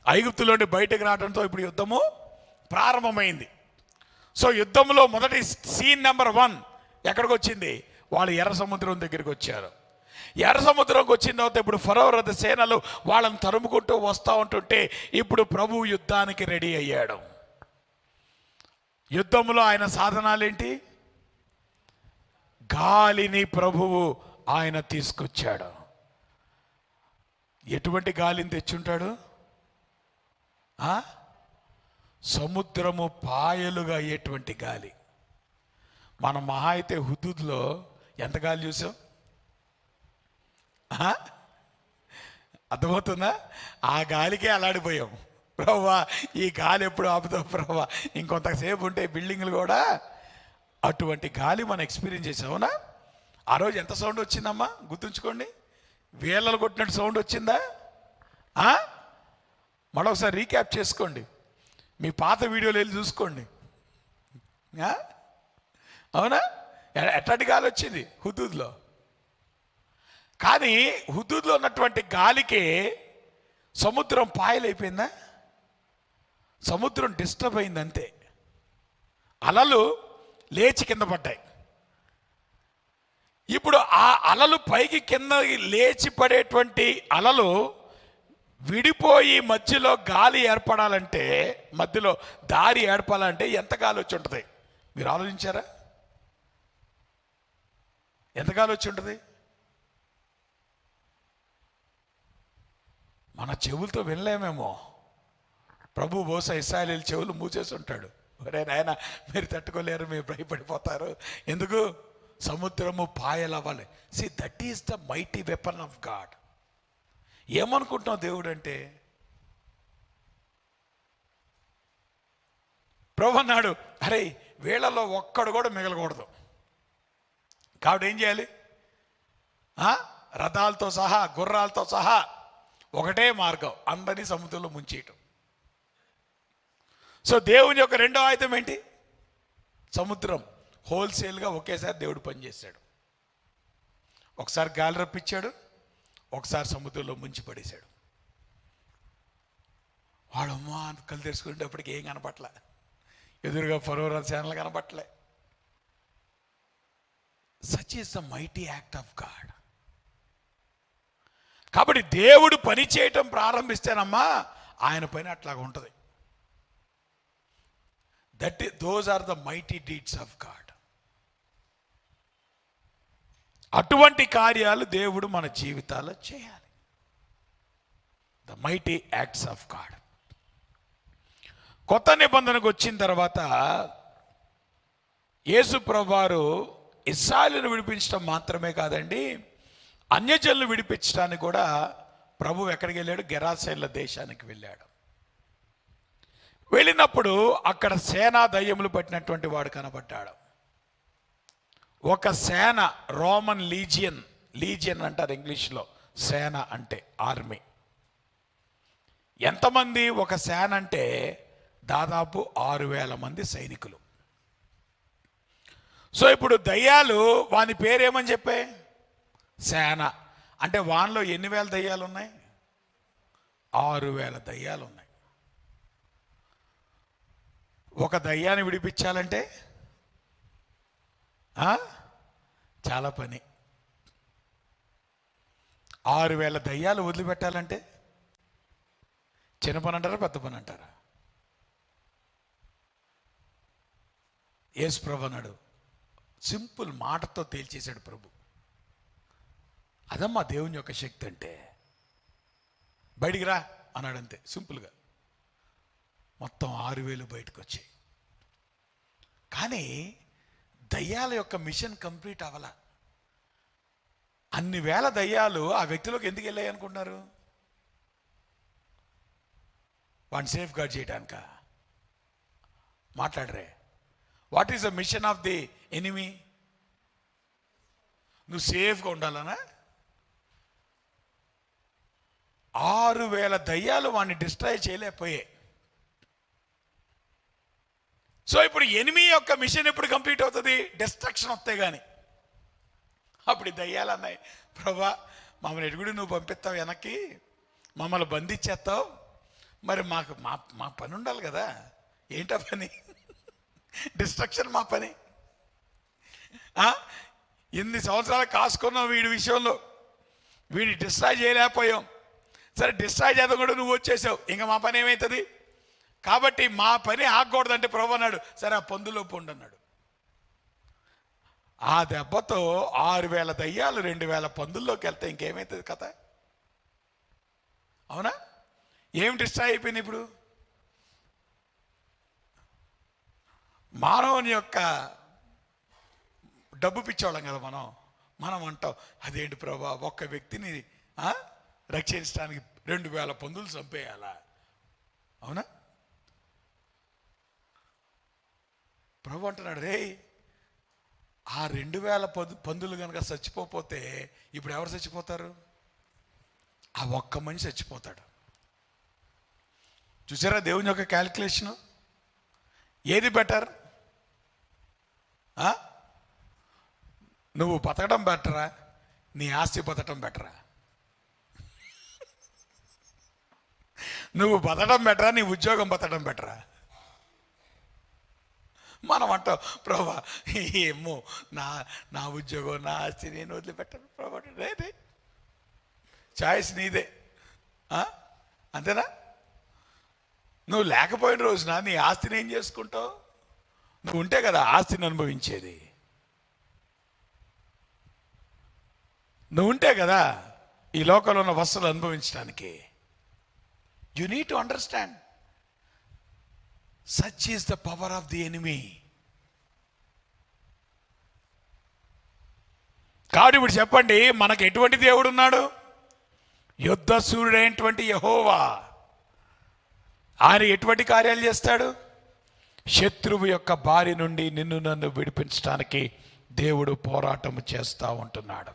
ఐగుప్తులోని బయటకు రావడంతో ఇప్పుడు యుద్ధము ప్రారంభమైంది. సో యుద్ధంలో మొదటి సీన్ నెంబర్ 1 ఎక్కడికి వచ్చింది? వాళ్ళు ఎర్ర సముద్రం దగ్గరికి వచ్చారు. ఎర్ర సముద్రంకి వచ్చిన తర్వాత ఇప్పుడు ఫరో రథ సేనలు వాళ్ళని తరుముకుంటూ వస్తూ ఉంటుంటే ఇప్పుడు ప్రభు యుద్ధానికి రెడీ అయ్యాడు. యుద్ధంలో ఆయన సాధనాలేంటి? గాలిని ప్రభువు ఆయన తీసుకొచ్చాడు. ఎటువంటి గాలిని తెచ్చుంటాడు? సముద్రము పాయలుగా అయ్యేటువంటి గాలి. మన మహా అయితే హుదూద్లో ఎంత గాలి చూసాం? అర్థమవుతుందా? ఆ గాలికే అలాడిపోయాం. ప్రభువా ఈ గాలి ఎప్పుడు ఆపుతావు ప్రభువా, ఇంకొంతసేపు ఉంటే బిల్డింగ్లు కూడా. అటువంటి గాలి మనం ఎక్స్పీరియన్స్ చేసాం. అవునా? ఆ రోజు ఎంత సౌండ్ వచ్చిందమ్మా గుర్తుంచుకోండి. వేలలు కొట్టినట్టు సౌండ్ వచ్చిందా? మరొకసారి రీక్యాప్ చేసుకోండి, మీ పాత వీడియోలు వెళ్ళి చూసుకోండి. అవునా? ఎట్లాంటి గాలి వచ్చింది హుదూద్లో. కానీ హుదూద్లో ఉన్నటువంటి గాలికి సముద్రం పాయలైపోయిందా? సముద్రం డిస్టర్బ్ అయింది అంతే. అలలు లేచి కింద పడ్డాయి. ఇప్పుడు ఆ అలలు పైకి కింద లేచి పడేటువంటి అలలు విడిపోయి మధ్యలో గాలి ఏర్పడాలంటే, మధ్యలో దారి ఏర్పడాలంటే ఎంత గాలి వచ్చి ఉంటుంది మీరు ఆలోచించారా? ఎంత గాలి వచ్చి ఉంటుంది? మన చెవులతో వినలేమేమో. ప్రభు బహుశా ఇశ్రాయేలీయుల చెవులు మూసేసి ఉంటాడు. ఒరే నాయన మీరు తట్టుకోలేరు, మీరు భయపడిపోతారు. ఎందుకు? సముద్రము పాయలవ్వాలి. See that is the mighty weapon of God. ఏమనుకుంటున్నావు దేవుడు అంటే? ప్రభు అన్నాడు, అరే వీళ్ళలో ఒక్కడు కూడా మిగలకూడదు. కాబట్టి ఏం చేయాలి? రథాలతో సహా గుర్రాలతో సహా ఒకటే మార్గం, అందరినీ సముద్రంలో ముంచేయటం. సో దేవుని యొక్క రెండో ఆయుధం ఏంటి? సముద్రం. హోల్సేల్గా ఒకేసారి దేవుడు పనిచేశాడు. ఒకసారి గాలి రప్పించాడు, ఒకసారి సముద్రంలో ముంచి పడేశాడు. వాడమ్మా కళ్ళు తెరుచుకునేటప్పటికి ఏం కనపట్లే, ఎదురుగా ఫరో సేనలు కనపట్లే. Such is the mighty act of God. కాబట్టి దేవుడు పని చేయటం ప్రారంభిస్తేనమ్మా ఆయన పని అట్లాగా ఉంటుంది. Those are the mighty deeds of God. అటువంటి కార్యాలు దేవుడు మన జీవితాల్లో చేయాలి. The mighty acts of God. కొత్త నిబంధనకు వచ్చిన తర్వాత యేసు ప్రభువారు ఇశ్రాయేలును విడిపించడం మాత్రమే కాదండి, అన్యజనులు విడిపించడానికి కూడా ప్రభు ఎక్కడికి వెళ్ళాడు? గెరాసేనుల దేశానికి వెళ్ళాడు. వెళ్ళినప్పుడు అక్కడ సేనా దయ్యములు పట్టినటువంటి వాడు కనబడ్డాడు. ఒక సేన, రోమన్ లీజియన్, లీజియన్ అంటారు ఇంగ్లీష్లో, సేన అంటే ఆర్మీ. ఎంతమంది ఒక సేన అంటే? దాదాపు 6,000 మంది సైనికులు. సో ఇప్పుడు దయ్యాలు వాని పేరేమని చెప్పే? సేన. అంటే వానిలో ఎన్ని వేల దయ్యాలు ఉన్నాయి? 6,000 దయ్యాలు ఉన్నాయి. ఒక దయ్యాన్ని విడిపించాలంటే చాలా పని. 6,000 దయ్యాలు వదిలిపెట్టాలంటే చిన్న పని అంటారా, పెద్ద పని అంటారా? యేసు ప్రభు అన్నాడు, సింపుల్ మాటతో తేల్చేశాడు ప్రభు. అదమ్మా దేవుని యొక్క శక్తి అంటే. బయటికి రా అన్నాడు అంతే, సింపుల్గా. మొత్తం 6,000 బయటకు వచ్చాయి. కానీ దయ్యాల యొక్క మిషన్ కంప్లీట్ అవ్వాల. అన్ని వేల దయ్యాలు ఆ వ్యక్తిలోకి ఎందుకు వెళ్ళాయి అనుకుంటున్నారు? వాడిని సేఫ్ గార్డ్ చేయడానిక? మాట్లాడరే. What is the mission of the enemy? నువ్వు సేఫ్గా ఉండాలనా? 6,000 దయ్యాలు వాడిని డిస్ట్రాయ్ చేయలేకపోయాయి. సో ఇప్పుడు ఎనిమీ యొక్క మిషన్ ఎప్పుడు కంప్లీట్ అవుతుంది? డిస్ట్రక్షన్ వస్తాయి కానీ. అప్పుడు దయ్యాలు అన్నాయి, ప్రభా మమ్మల్ని ఎడుగుడు నువ్వు పంపిస్తావు, వెనక్కి మమ్మల్ని బంధించేస్తావు, మరి మాకు మా పని ఉండాలి కదా. ఏంటా పని? డిస్ట్రక్షన్ మా పని. ఎన్ని సంవత్సరాలు కాసుకున్నావు వీడి విషయంలో, వీడిని డిస్ట్రాయ్ చేయలేకపోయాం. సరే డిస్ట్రాయ్ చేద్దాం కూడా నువ్వు వచ్చేసావు, ఇంకా మా పని ఏమవుతుంది? కాబట్టి మా పని ఆగకూడదంటే ప్రభు అన్నాడు, సరే ఆ పందులో పొండు అన్నాడు. ఆ దెబ్బతో 6,000 దయ్యాలు 2,000 పందుల్లోకి వెళ్తే ఇంకేమవుతుంది కథ? అవునా? ఏం డిస్ట్రాయ్ అయిపోయింది ఇప్పుడు? మానవుని యొక్క డబ్బు పిచ్చోళ్ళం కదా మనం అంటాం, అదేంటి ప్రభా ఒక్క వ్యక్తిని రక్షించడానికి 2000 పందులు చంపేయాలా? అవునా? ప్రభు అంటున్నాడు, రే ఆ 2000 పందులు కనుక చచ్చిపోతే ఇప్పుడు ఎవరు చచ్చిపోతారు? ఆ ఒక్క మనిషి చచ్చిపోతాడు. చూసారా దేవుని యొక్క క్యాలిక్యులేషను? ఏది బెటర్? నువ్వు బతకడం బెటరా, నీ ఆస్తి బతకడం బెటరా? నువ్వు బతకడం బెటరా, నీ ఉద్యోగం బతకడం బెటరా? మనం అంటాం, ప్రభా ఏమో నా ఉద్యోగం నా ఆస్తి నేను వదిలిపెట్టాను ప్రభా. రేదే చాయిస్ నీదే, అంతేనా? నువ్వు లేకపోయిన రోజున నీ ఆస్తిని ఏం చేసుకుంటావు? నువ్వు ఉంటే కదా ఆస్తిని అనుభవించేది. నువ్వు ఉంటే కదా ఈ లోకంలో ఉన్న వస్తువులు అనుభవించడానికి. You need to understand such is the power of the enemy. కాబట్టి ఇప్పుడు చెప్పండి, మనకు ఎటువంటి దేవుడు ఉన్నాడు? యుద్ధ సూర్యుడైనటువంటి యెహోవా. ఆయన ఎటువంటి కార్యాలు చేస్తాడు? శత్రువు యొక్క బారి నుండి నిన్ను నన్ను విడిపించడానికి దేవుడు పోరాటం చేస్తూ ఉంటున్నాడు.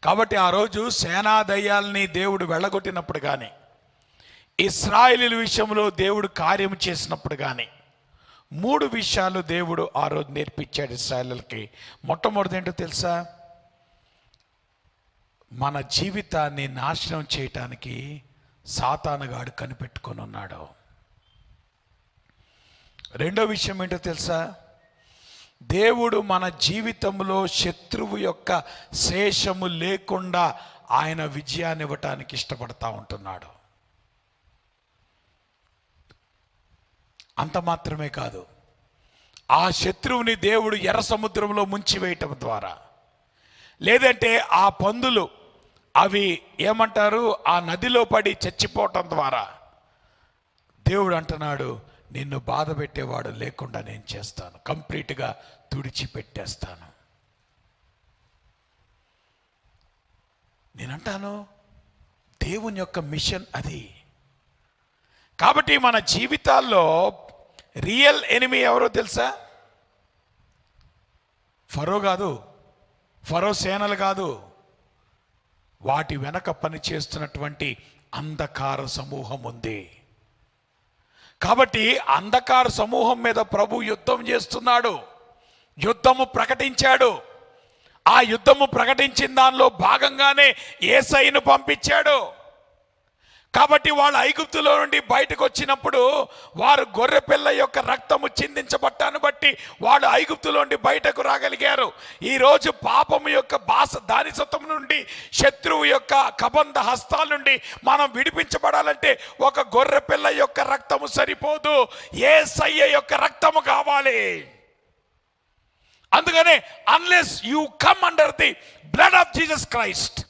కాబట్టి ఆ రోజు సేనా దయ్యాల్ని దేవుడు వెళ్ళగొట్టినప్పుడు కానీ, ఇశ్రాయేలీయుల విషయంలో దేవుడు కార్యం చేసినప్పుడు కానీ 3 విషయాలు దేవుడు ఆ రోజు నేర్పించాడు ఇశ్రాయేలీయులకి. మొట్టమొదటి ఏంటో తెలుసా? మన జీవితాన్ని నాశనం చేయటానికి సాతానుగాడు కనిపెట్టుకొని ఉన్నాడు. రెండో విషయం ఏంటో తెలుసా? దేవుడు మన జీవితంలో శత్రువు యొక్క శేషము లేకుండా ఆయన విజయాన్ని ఇవ్వటానికి ఇష్టపడతా ఉంటున్నాడు. అంత మాత్రమే కాదు, ఆ శత్రువుని దేవుడు ఎర్ర సముద్రంలో ముంచివేయటం ద్వారా, లేదంటే ఆ పందులు అవి ఏమంటారు ఆ నదిలో పడి చచ్చిపోవటం ద్వారా దేవుడు అంటున్నాడు, నిన్ను బాధ పెట్టేవాడు లేకుండా నేను చేస్తాను, కంప్లీట్గా తుడిచిపెట్టేస్తాను. నేనంటాను దేవుని యొక్క మిషన్ అది. కాబట్టి మన జీవితాల్లో రియల్ ఎనిమీ ఎవరో తెలుసా? ఫరో కాదు, ఫరో సేనలు కాదు, వాటి వెనక పని చేస్తున్నటువంటి అంధకార సమూహం ఉంది. కాబట్టి అంధకార సమూహం మీద ప్రభు యుద్ధం చేస్తున్నాడు, యుద్ధము ప్రకటించాడు. ఆ యుద్ధము ప్రకటించిన దానిలో భాగంగానే యేసయ్యను పంపించాడు. కాబట్టి వాళ్ళు ఐగుప్తులో నుండి బయటకు వచ్చినప్పుడు వారు గొర్రెపిల్ల యొక్క రక్తము చిందించబట్టాన్ని బట్టి వాళ్ళు ఐగుప్తులో నుండి బయటకు రాగలిగారు. ఈరోజు పాపము యొక్క దానిసత్వం నుండి, శత్రువు యొక్క కబంధ హస్తాల నుండి మనం విడిపించబడాలంటే ఒక గొర్రెపిల్ల యొక్క రక్తము సరిపోదు, యేసయ్య యొక్క రక్తము కావాలి. అందుకనే unless you come under the blood of Jesus Christ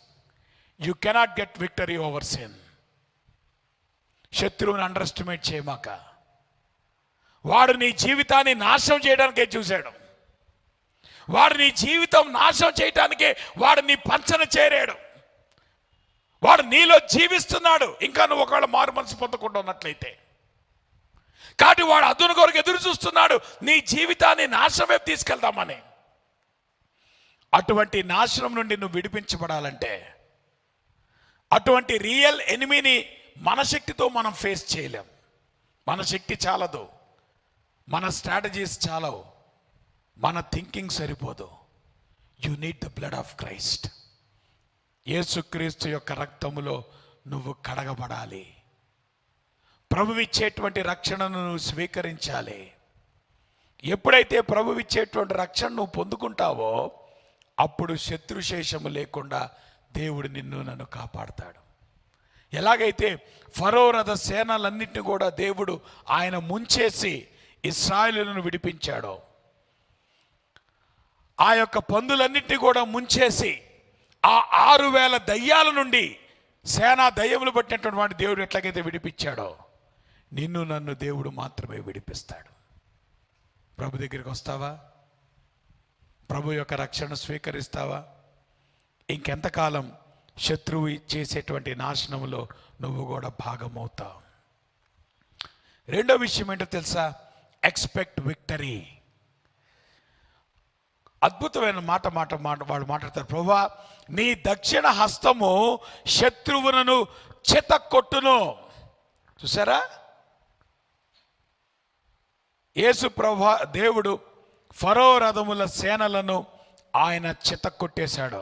you cannot get victory over sin. శత్రువుని అండర్ ఎస్టిమేట్ చేయమాక. వాడు నీ జీవితాన్ని నాశనం చేయడానికే చూశాడు. వాడు నీ జీవితం నాశనం చేయడానికే వాడు నీ పంచన చేరాడు. వాడు నీలో జీవిస్తున్నాడు, ఇంకా నువ్వు ఒకవేళ మారు మనసు పొందకుండా ఉన్నట్లయితే. కాబట్టి వాడు అదును కొరకు ఎదురు చూస్తున్నాడు నీ జీవితాన్ని నాశనం వైపు తీసుకెళ్దామని. అటువంటి నాశనం నుండి నువ్వు విడిపించబడాలంటే, అటువంటి రియల్ ఎనిమీని మన శక్తితో మనం ఫేస్ చేయలేం. మన శక్తి చాలదు, మన స్ట్రాటజీస్ చాలవు, మన థింకింగ్ సరిపోదు. You need the blood of Christ. యేసుక్రీస్తు యొక్క రక్తములో నువ్వు కడగబడాలి. ప్రభువిచ్చేటువంటి రక్షణను నువ్వు స్వీకరించాలి. ఎప్పుడైతే ప్రభువిచ్చేటువంటి రక్షణ నువ్వు పొందుకుంటావో అప్పుడు శత్రుశేషము లేకుండా దేవుడు నిన్ను నన్ను కాపాడతాడు. ఎలాగైతే ఫరో రథ సేనలన్నింటినీ కూడా దేవుడు ఆయన ముంచేసి ఇశ్రాయేలును విడిపించాడో, ఆ యొక్క పందులన్నింటినీ కూడా ముంచేసి ఆ 6000 దయ్యాల నుండి సేనా దయ్యములు పట్టినటువంటి దేవుడు ఎట్లాగైతే విడిపించాడో నిన్ను నన్ను దేవుడు మాత్రమే విడిపిస్తాడు. ప్రభు దగ్గరికి వస్తావా? ప్రభు యొక్క రక్షణ స్వీకరిస్తావా? ఇంకెంతకాలం శత్రువు చేసేటువంటి నాశనంలో నువ్వు కూడా భాగమవుతావు. రెండో విషయం ఏంటో తెలుసా? Expect victory. అద్భుతమైన మాట వాళ్ళు మాట్లాడతారు. ప్రభువా, నీ దక్షిణ హస్తము శత్రువులను చితక్కొట్టును. చూసారా? యేసు ప్రభువా దేవుడు ఫరో రథముల సేనలను ఆయన చితక్కొట్టేశాడు.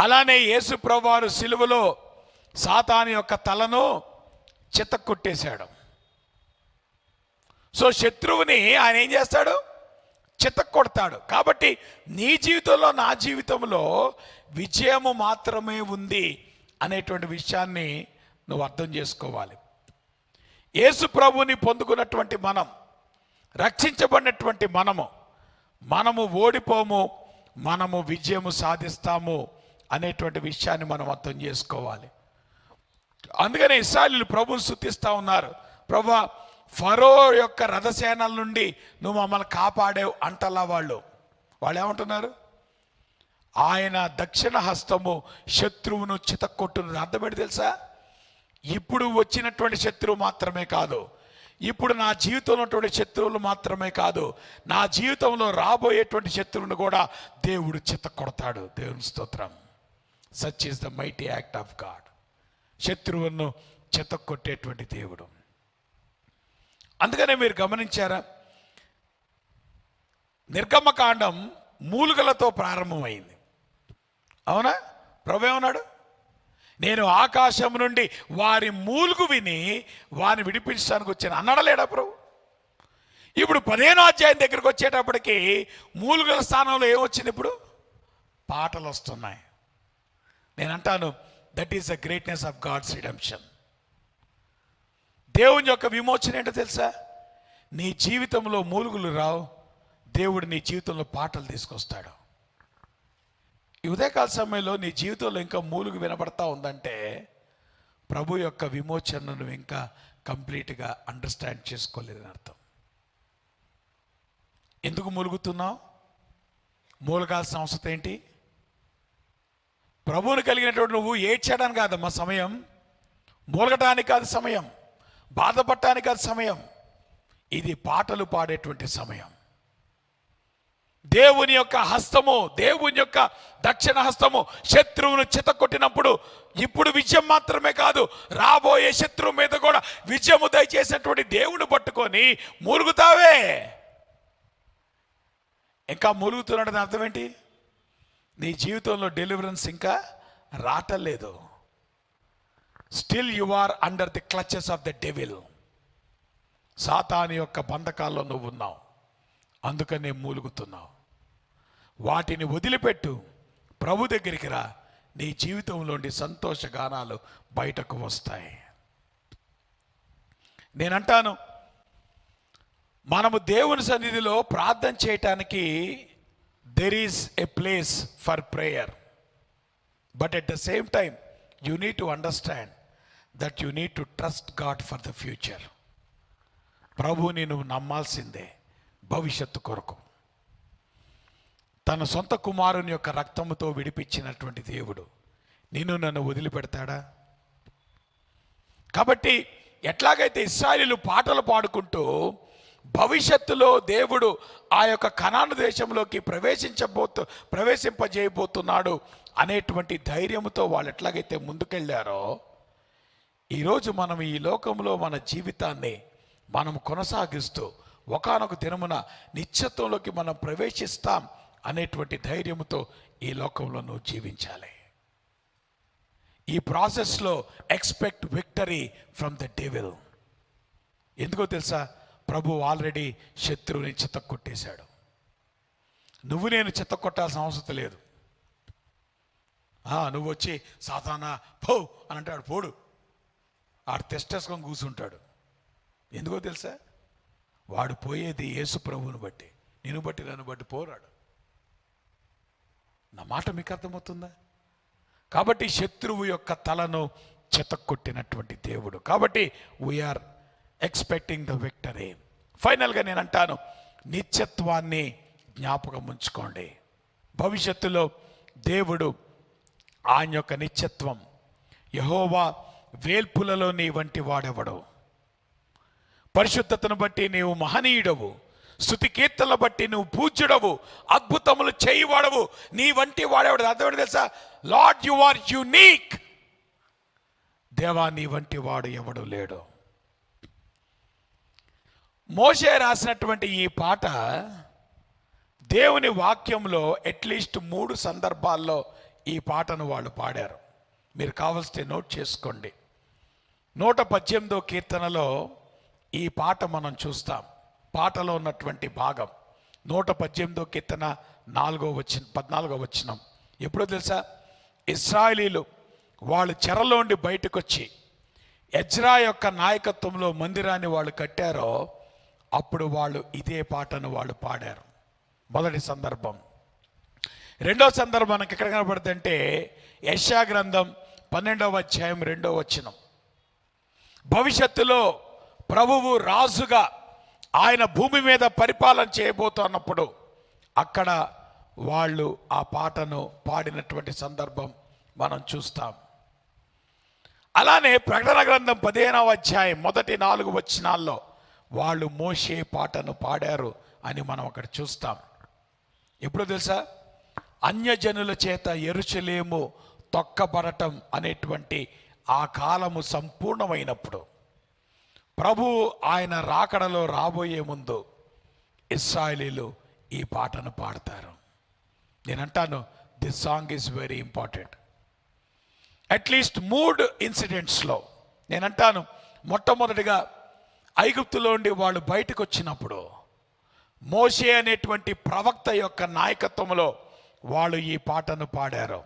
అలానే యేసు ప్రభువారు సిలువలో సాతాను యొక్క తలను చితక్కొట్టేశాడు. సో శత్రువుని ఆయన ఏం చేస్తాడు? చితక్కొడతాడు. కాబట్టి నీ జీవితంలో, నా జీవితంలో విజయము మాత్రమే ఉంది అనేటువంటి విషయాన్ని నువ్వు అర్థం చేసుకోవాలి. యేసు ప్రభువుని పొందుకున్నటువంటి మనం, రక్షించబడినటువంటి మనము ఓడిపోము, మనము విజయము సాధిస్తాము అనేటువంటి విషయాన్ని మనం అర్థం చేసుకోవాలి. అందుకనే ఇశ్రాయేలీయులు ప్రభువుని స్తుతిస్తూ ఉన్నారు. ప్రభువా, ఫరో యొక్క రథసేనల నుండి నువ్వు మమ్మల్ని కాపాడేవు అంటలా వాళ్ళు ఏమంటున్నారు? ఆయన దక్షిణ హస్తము శత్రువును చితక్కొట్టును. అర్థమేంటి తెలుసా? ఇప్పుడు వచ్చినటువంటి శత్రువు మాత్రమే కాదు, ఇప్పుడు నా జీవితంలో ఉన్నటువంటి శత్రువులు మాత్రమే కాదు, నా జీవితంలో రాబోయేటువంటి శత్రువును కూడా దేవుడు చితక్కొడతాడు. దేవుని స్తోత్రం. Such is the mighty act of God. శత్రువును చితక్కొట్టేటువంటి దేవుడు. అందుకనే మీరు గమనించారా? నిర్గమకాండం మూలుగలతో ప్రారంభమైంది. అవునా? ప్రభు ఏమన్నాడు? నేను ఆకాశం నుండి వారి మూలుగు విని వారిని విడిపించడానికి వచ్చాను అన్నాడలేడా ప్రభు? ఇప్పుడు 15వ అధ్యాయం దగ్గరికి వచ్చేటప్పటికి మూలుగల స్థానంలో ఏమొచ్చింది? ఇప్పుడు పాటలు వస్తున్నాయి. నేను అంటాను, that is the greatness of God's redemption. దేవుని యొక్క విమోచన ఏంటో తెలుసా? నీ జీవితంలో మూలుగులు రావు, దేవుడు నీ జీవితంలో పాటలు తీసుకొస్తాడు. ఈ ఉదయకాల సమయంలో నీ జీవితంలో ఇంకా మూలుగు వినబడతా ఉందంటే ప్రభు యొక్క విమోచనను నువ్వు ఇంకా కంప్లీట్గా అండర్స్టాండ్ చేసుకోలేదని అర్థం. ఎందుకు మూలుగుతున్నావు? మూలగాల్సిన అవసరం ఏంటి? ప్రభువుని కలిగినటువంటి నువ్వు ఏడ్చడానికి కాదమ్మా సమయం, మూలగటానికి కాదు సమయం, బాధపడటానికి కాదు సమయం. ఇది పాటలు పాడేటువంటి సమయం. దేవుని యొక్క హస్తము, దేవుని యొక్క దక్షిణ హస్తము శత్రువును చితకొట్టినప్పుడు ఇప్పుడు విజయం మాత్రమే కాదు, రాబోయే శత్రువు మీద కూడా విజయము దయచేసినటువంటి దేవుడు పట్టుకొని మూలుగుతావే. ఇంకా మూలుగుతున్నాడని అర్థం ఏంటి? నీ జీవితంలో డెలివరెన్స్ ఇంకా రావట్లేదు. Still you are under the clutches of the devil. సాతాను యొక్క బంధకాల్లో నువ్వు ఉన్నావు, అందుకనే మూలుగుతున్నావు. వాటిని వదిలిపెట్టు, ప్రభు దగ్గరికి రా, నీ జీవితంలోని సంతోష గానాలు బయటకు వస్తాయి. నేనంటాను, మనము దేవుని సన్నిధిలో ప్రార్థన చేయటానికి there is a place for prayer, but at the same time you need to understand that you need to trust God for the future. ప్రభువుని నువ్వు నమ్మాల్సిందే భవిష్యత్తు కొరకు. తన సొంత కుమారుని యొక్క రక్తముతో విడిపించినటువంటి దేవుడు నిన్ను నన్ను వదిలిపెడతాడా? కాబట్టి ఎట్లాగైతే ఇశ్రాయేలీయులు పాటలు పాడుకుంటూ భవిష్యత్తులో దేవుడు ఆ యొక్క కనాను దేశంలోకి ప్రవేశింపజేయబోతున్నాడు అనేటువంటి ధైర్యంతో వాళ్ళు ఎట్లాగైతే ముందుకెళ్ళారో, ఈరోజు మనం ఈ లోకంలో మన జీవితాన్ని మనం కొనసాగిస్తూ ఒకానొక దినమున నిత్యత్వంలోకి మనం ప్రవేశిస్తాం అనేటువంటి ధైర్యంతో ఈ లోకంలో నువ్వు జీవించాలి. ఈ ప్రాసెస్లో expect victory from the devil. ఎందుకో తెలుసా? ప్రభు ఆల్రెడీ శత్రువుని చితక్కొట్టేశాడు. నువ్వు నేను చితక్కొట్టాల్సిన అవసరం లేదు. నువ్వు వచ్చి సాతానా పో అని అంటాడు, పోడు, ఆడు తెస్టేసుకొని కూర్చుంటాడు. ఎందుకో తెలుసా? వాడు పోయేది యేసు ప్రభువుని బట్టి, నిన్ను బట్టి నన్ను బట్టి పోరాడు. నా మాట మీకు అర్థమవుతుందా? కాబట్టి శత్రువు యొక్క తలను చితక్కొట్టినటువంటి దేవుడు. కాబట్టి వీఆర్ ఎక్స్పెక్టింగ్ ద విక్టరీ ఫైనల్గా నేను అంటాను, నిత్యత్వాన్ని జ్ఞాపకం ఉంచుకోండి. భవిష్యత్తులో దేవుడు ఆయన యొక్క నిత్యత్వం, యెహోవా వేల్పులలో నీ వంటి వాడెవడు, పరిశుద్ధతను బట్టి నీవు మహనీయుడవు, స్తుతి కీర్తనలు బట్టి నువ్వు పూజ్యుడవు, అద్భుతములు చేయువాడవు, నీ వంటి వాడేవాడు. అర్థం తెలుసా? Lord you are unique. దేవా నీ వంటి వాడు ఎవడు లేడు. మోషే రాసినటువంటి ఈ పాట దేవుని వాక్యంలో అట్లీస్ట్ 3 సందర్భాల్లో ఈ పాటను వాళ్ళు పాడారు. మీరు కావలిస్తే నోట్ చేసుకోండి. 118వ కీర్తనలో ఈ పాట మనం చూస్తాం. పాటలో ఉన్నటువంటి భాగం 118వ కీర్తన 14వ వచనం. ఎప్పుడో తెలుసా? ఇశ్రాయేలీలు వాళ్ళు చెరలోండి బయటకు వచ్చి ఎజ్రా యొక్క నాయకత్వంలో మందిరాన్ని వాళ్ళు కట్టారో అప్పుడు వాళ్ళు ఇదే పాటను వాళ్ళు పాడారు. మొదటి సందర్భం. రెండో సందర్భం మనకి ఎక్కడ కనబడుతుందంటే యెషయా గ్రంథం 12వ అధ్యాయం 2వ వచనం. భవిష్యత్తులో ప్రభువు రాజుగా ఆయన భూమి మీద పరిపాలన చేయబోతున్నప్పుడు అక్కడ వాళ్ళు ఆ పాటను పాడినటువంటి సందర్భం మనం చూస్తాం. అలానే ప్రకటన గ్రంథం 15వ అధ్యాయం మొదటి 4 వచనాల్లో వాళ్ళు మోషే పాటను పాడారు అని మనం అక్కడ చూస్తాం. ఎప్పుడు తెలుసా? అన్యజనుల చేత యెరూషలేము తొక్కబడటం అనేటువంటి ఆ కాలము సంపూర్ణమైనప్పుడు, ప్రభు ఆయన రాకడలో రాబోయే ముందు ఇశ్రాయేలీలు ఈ పాటను పాడతారు. నేనంటాను, this song is very important. At least 3 ఇన్సిడెంట్స్లో నేనంటాను, మొట్టమొదటిగా ఐగుప్తులో నుండి వాళ్ళు బయటకు వచ్చినప్పుడు మోషే అనేటువంటి ప్రవక్త యొక్క నాయకత్వంలో వాళ్ళు ఈ పాటను పాడారు.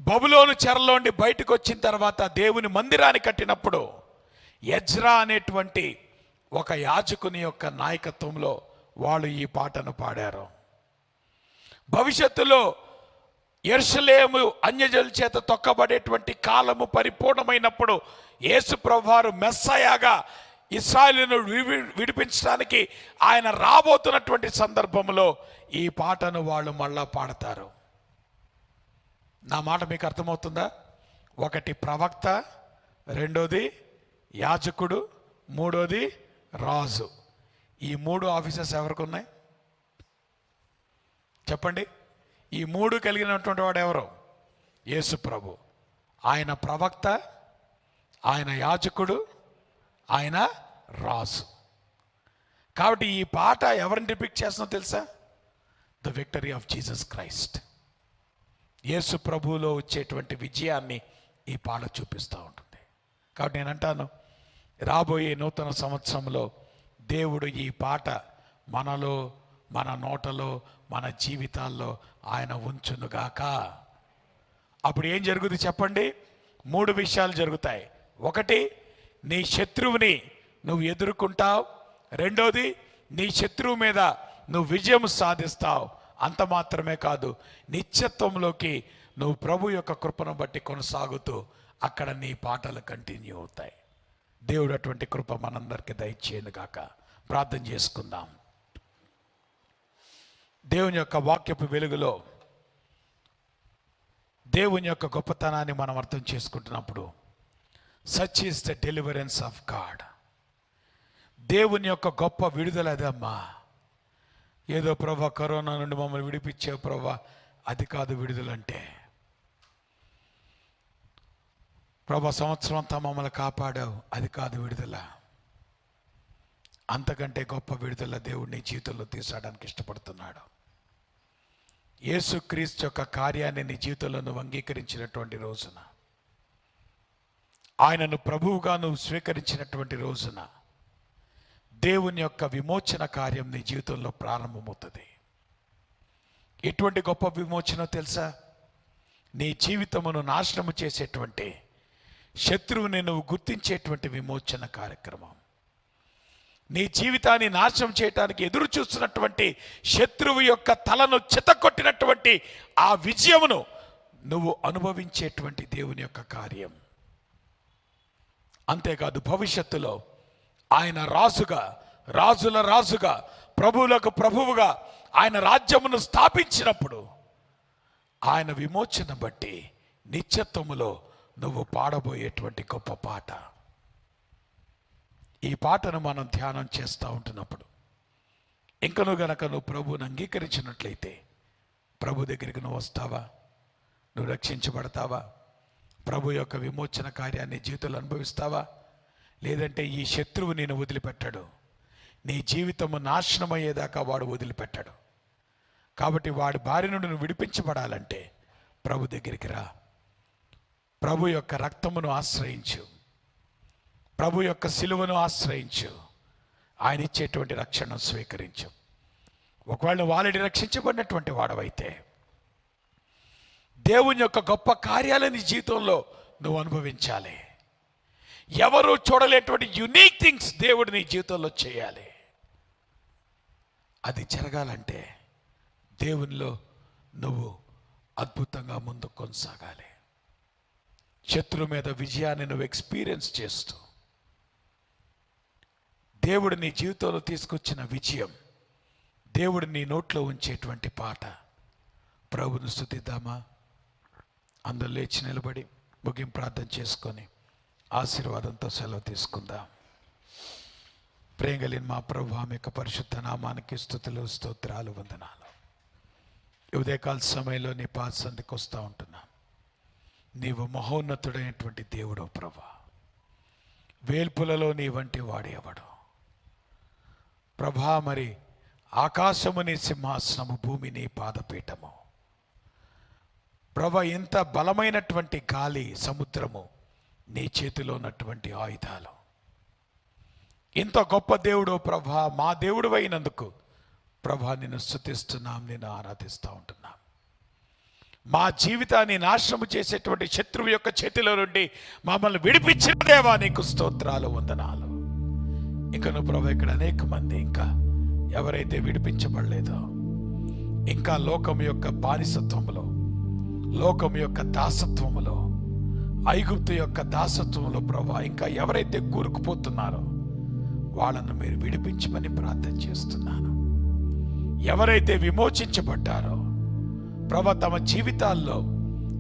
బబులోను చెరలోండి బయటకు వచ్చిన తర్వాత దేవుని మందిరాన్ని కట్టినప్పుడు ఎజ్రా అనేటువంటి ఒక యాజకుని యొక్క నాయకత్వంలో వాళ్ళు ఈ పాటను పాడారు. భవిష్యత్తులో యెరూషలేము అన్యజనుల చేత తొక్కబడేటువంటి కాలము పరిపూర్ణమైనప్పుడు యేసు ప్రభువారు మెస్సయాగా ఇశ్రాయేలును విడిపించడానికి ఆయన రాబోతున్నటువంటి సందర్భంలో ఈ పాటను వాళ్ళు మళ్ళా పాడతారు. నా మాట మీకు అర్థమవుతుందా? ఒకటి ప్రవక్త, రెండోది యాజకుడు, మూడోది రాజు. ఈ 3 ఆఫీసర్స్ ఎవరికి ఉన్నాయి చెప్పండి? ఈ 3 కలిగినటువంటి వాడు ఎవరు? యేసు ప్రభు. ఆయన ప్రవక్త, ఆయన యాజకుడు, ఆయన రాజు. కాబట్టి ఈ పాట ఎవరిని డిపిక్ట్ చేస్తుందో తెలుసా? The victory of Jesus Christ. యేసు ప్రభువులో వచ్చేటువంటి విజయాన్ని ఈ పాట చూపిస్తూ ఉంటుంది. కాబట్టి నేను అంటాను, రాబోయే నూతన సంవత్సరంలో దేవుడు ఈ పాట మనలో, మన నోటలో, మన జీవితాల్లో ఆయన ఉంచునుగాక. అప్పుడు ఏం జరుగుతుంది చెప్పండి? 3 విషయాలు జరుగుతాయి. ఒకటి, నీ శత్రువుని నువ్వు ఎదుర్కొంటావు. రెండోది, నీ శత్రువు మీద నువ్వు విజయం సాధిస్తావు. అంత మాత్రమే కాదు, నిత్యత్వంలోకి నువ్వు ప్రభు యొక్క కృపను బట్టి కొనసాగుతూ అక్కడ నీ పాటలు కంటిన్యూ అవుతాయి. దేవుడు అటువంటి కృప మనందరికీ దయచేయను గాక. ప్రార్థన చేసుకుందాం. దేవుని యొక్క వాక్యపు వెలుగులో దేవుని యొక్క గొప్పతనాన్ని మనం అర్థం చేసుకుంటున్నప్పుడు, such is the deliverance of God. దేవుని యొక్క గొప్ప విడుదల అదమ్మా. ఏదో ప్రభా కరోనా నుండి మమ్మల్ని విడిపించే ప్రభా, అది కాదు విడుదలంటే. ప్రభా సంవత్సరం అంతా మమ్మల్ని కాపాడావు, అది కాదు విడుదల. అంతకంటే గొప్ప విడుదల దేవుడు నీ జీవితంలో తీసుకోవడానికి ఇష్టపడుతున్నాడు. యేసుక్రీస్తు యొక్క కార్యాన్ని నీ జీవితంలో నువ్వు అంగీకరించినటువంటి రోజున, ఆయనను ప్రభువుగా నువ్వు స్వీకరించినటువంటి రోజున దేవుని యొక్క విమోచన కార్యం నీ జీవితంలో ప్రారంభమవుతుంది. ఎటువంటి గొప్ప విమోచన తెలుసా? నీ జీవితమును నాశనము చేసేటువంటి శత్రువుని నువ్వు గుర్తించేటువంటి విమోచన కార్యక్రమం. నీ జీవితాన్ని నాశనం చేయడానికి ఎదురు చూస్తున్నటువంటి శత్రువు యొక్క తలను చితకొట్టినటువంటి ఆ విజయమును నువ్వు అనుభవించేటువంటి దేవుని యొక్క కార్యం. అంతేకాదు, భవిష్యత్తులో ఆయన రాజుగా, రాజుల రాజుగా, ప్రభువులకు ప్రభువుగా ఆయన రాజ్యమును స్థాపించినప్పుడు ఆయన విమోచన బట్టి నిత్యత్వములో నువ్వు పాడబోయేటువంటి గొప్ప పాట. ఈ పాటను మనం ధ్యానం చేస్తూ ఉంటున్నప్పుడు ఇంకను గనక నువ్వు ప్రభువుని అంగీకరించినట్లయితే ప్రభు దగ్గరికి నువ్వు వస్తావా? నువ్వు రక్షించబడతావా? ప్రభు యొక్క విమోచన కార్యాన్ని జీవితంలో అనుభవిస్తావా? లేదంటే ఈ శత్రువు నేను వదిలిపెట్టాడు, నీ జీవితము నాశనమయ్యేదాకా వాడు వదిలిపెట్టాడు. కాబట్టి వాడి బారి నుండి నువ్వు విడిపించబడాలంటే ప్రభు దగ్గరికి రా. ప్రభు యొక్క రక్తమును ఆశ్రయించు, ప్రభు యొక్క సిలువను ఆశ్రయించు, ఆయన ఇచ్చేటువంటి రక్షణను స్వీకరించు. ఒకవేళ నువ్వు ఆల్రెడీ రక్షించబడినటువంటి వాడవైతే దేవుని యొక్క గొప్ప కార్యాలని జీవితంలో నువ్వు అనుభవించాలి. ఎవరు చూడలేటువంటి యునీక్ థింగ్స్ దేవుడు నీ జీవితంలో చేయాలి. అది జరగాలంటే దేవునిలో నువ్వు అద్భుతంగా ముందుకు కొనసాగాలి. శత్రువు మీద విజయాన్ని నువ్వు ఎక్స్పీరియన్స్ చేస్తూ దేవుడు నీ జీవితంలో తీసుకొచ్చిన విజయం, దేవుడు నీ నోట్లో ఉంచేటువంటి పాట. ప్రభుని స్తుతిద్దామా? అందరూ లేచి నిలబడి ముగింపు ప్రార్థన చేసుకొని ఆశీర్వాదంతో సెలవు తీసుకుందాం. ప్రేమ కలిగిన మా ప్రభు, ఆమె యొక్క పరిశుద్ధ నామానికి స్తుతులు, స్తోత్రాలు, వందనాలు. ఉదయకాల సమయంలో నీ పాద సంధికి వస్తూ ఉంటున్నా. నీవు మహోన్నతుడైనటువంటి దేవుడు ప్రభా. వేల్పులలో నీ వంటి వాడేవాడు ప్రభా. మరి ఆకాశము నీ సింహాసనము, భూమి నీ పాదపీఠము ప్రభా. ఇంత బలమైనటువంటి గాలి, సముద్రము నీ చేతిలో ఉన్నటువంటి ఆయుధాలు. ఇంత గొప్ప దేవుడు ప్రభా, మా దేవుడు అయినందుకు ప్రభా నిన్ను స్తుతిస్తున్నాం, నిన్ను ఆరాధిస్తూ ఉంటున్నాం. మా జీవితాన్ని నాశనము చేసేటువంటి శత్రువు యొక్క చేతిలో నుండి మమ్మల్ని విడిపించిన దేవా నీకు స్తోత్రాలు, వందనాలు. ఇంకను ప్రభా ఇక్కడ అనేక మంది ఇంకా ఎవరైతే విడిపించబడలేదో, ఇంకా లోకం యొక్క బానిసత్వములో, లోకం యొక్క దాసత్వములో, ఐగుప్తు యొక్క దాసత్వంలో ప్రభా ఇంకా ఎవరైతే కూరుకుపోతున్నారో వాళ్ళను మీరు విడిపించమని ప్రార్థన చేస్తున్నాను. ఎవరైతే విమోచించబడ్డారో ప్రభా తమ జీవితాల్లో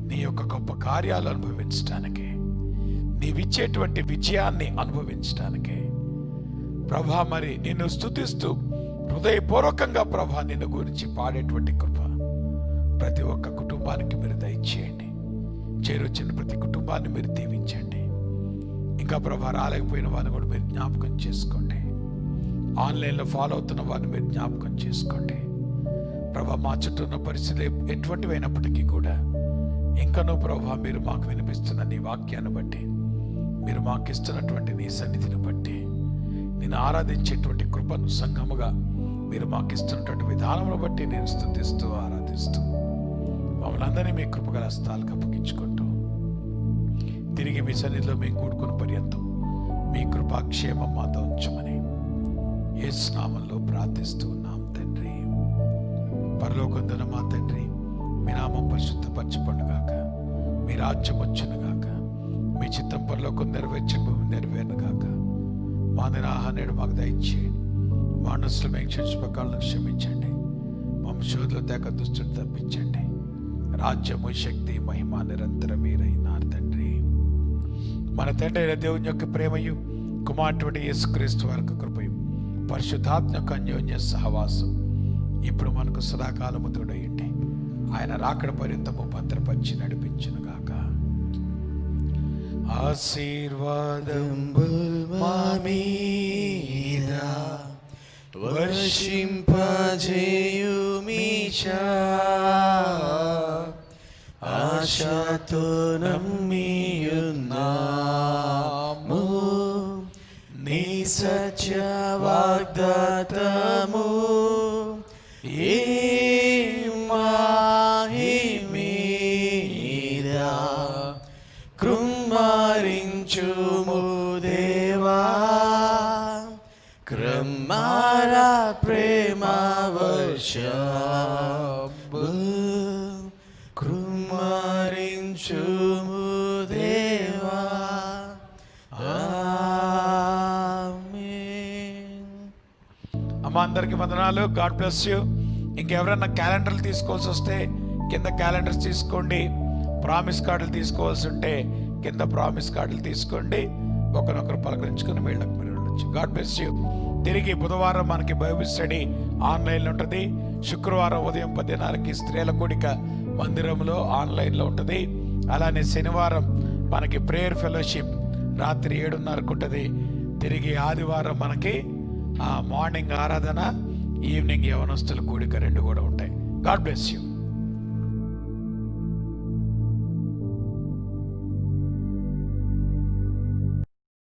నీ యొక్క గొప్ప కార్యాలు అనుభవించడానికి, నీవిచ్చేటువంటి విజయాన్ని అనుభవించడానికి ప్రభా మరి నిన్ను స్తుతిస్తూ హృదయపూర్వకంగా ప్రభా నిన్ను గురించి పాడేటువంటి కృప ప్రతి ఒక్క కుటుంబానికి మీరు దయచేయండి. చేరొచ్చిన ప్రతి కుటుంబాన్ని మీరు దీవించండి. ఇంకా ప్రభా రాలేకపోయిన వారిని కూడా మీరు జ్ఞాపకం చేసుకోండి. ఆన్లైన్లో ఫాలో అవుతున్న వారిని మీరు జ్ఞాపకం చేసుకోండి ప్రభా. మా చుట్టూ ఉన్న పరిస్థితులు ఎటువంటివి అయినప్పటికీ కూడా ఇంకనూ ప్రభా మీరు మాకు వినిపిస్తున్న నీ వాక్యాన్ని బట్టి, మీరు మాకు ఇస్తున్నటువంటి నీ సన్నిధిని బట్టి, నేను ఆరాధించేటువంటి కృపను సంఘముగా మీరు మాకు ఇస్తున్నటువంటి విధానమును బట్టి నేను స్తుతిస్తూ ఆరాధిస్తూ మమ్మల్ని అందరినీ మీ కృపగల హస్తాలకు అప్పగించుకుంటూ తిరిగి మీ సన్నిధిలో మేము కూడుకున్న పర్యంతం మీ కృపాక్షేమం మాతో ఉంచమని యేసు నామములో ప్రార్థిస్తూ ఉన్నాం తండ్రి. పరలోకమందున్న మా తండ్రి, మీ నామం పరిశుద్ధపరచబడుగాక, మీ రాజ్యం వచ్చునుగాక, మీ చిత్తం పరలోకం నెరవేరునుగాక. మా నిరాహార మాకు దయచేయండి. మా మనసులో మేము క్షమించపకాలను క్షమించండి. మా శోధుల దేక దుష్టుని తప్పించండి. రాజ్యము, శక్తి, మహిమ నిరంతరం మీరైనారు తండ్రి. మన తండ్రి అయిన దేవుని యొక్క ప్రేమయు, కుమారుడు యేసుక్రీస్తు వారి కృపయు, పరిశుద్ధాత్మ యొక్క అన్యోన్య సహవాసం ఇప్పుడు మనకు సదాకాలము తోడయ్యండి. ఆయన రాకడ పర్యంతము భద్రపరిచి నడిపించునుగాక. ఆశీర్వాదంబుల్ మా మీద వర్షింపజేయుమీశా, ఆశతో నమ్మియున్నాము నీ సత్య వాగ్దాతము. ఏ మాహిమీరా కృమ్మరించుము దేవా, క్రమార ప్రేమ వర్షము కృమ్మరించుము దేవా. ఆమేన్. అమ్మ అందరికి వందనాలు. God bless you. ఇంకెవరన్నా క్యాలెండర్లు తీసుకోవాల్సి వస్తే కింద క్యాలెండర్స్ తీసుకోండి. ప్రామిస్ కార్డులు తీసుకోవాల్సి ఉంటే కింద ప్రామిస్ కార్డులు తీసుకోండి. ఒకరినొకరు పలకరించుకుని వీళ్ళకి మీరు వెళ్ళొచ్చు. God bless you. తిరిగి బుధవారం మనకి బైబిల్ స్టడీ ఆన్లైన్లో ఉంటుంది. శుక్రవారం ఉదయం 10:30కి స్త్రీల కూడిక మందిరంలో ఆన్లైన్లో ఉంటుంది. అలానే శనివారం మనకి ప్రేయర్ ఫెలోషిప్ రాత్రి 7:30కు ఉంటుంది. తిరిగి ఆదివారం మనకి మార్నింగ్ ఆరాధన, ఈవినింగ్ యవనస్తుల కూడిక 2 కూడా ఉంటాయి. God bless you.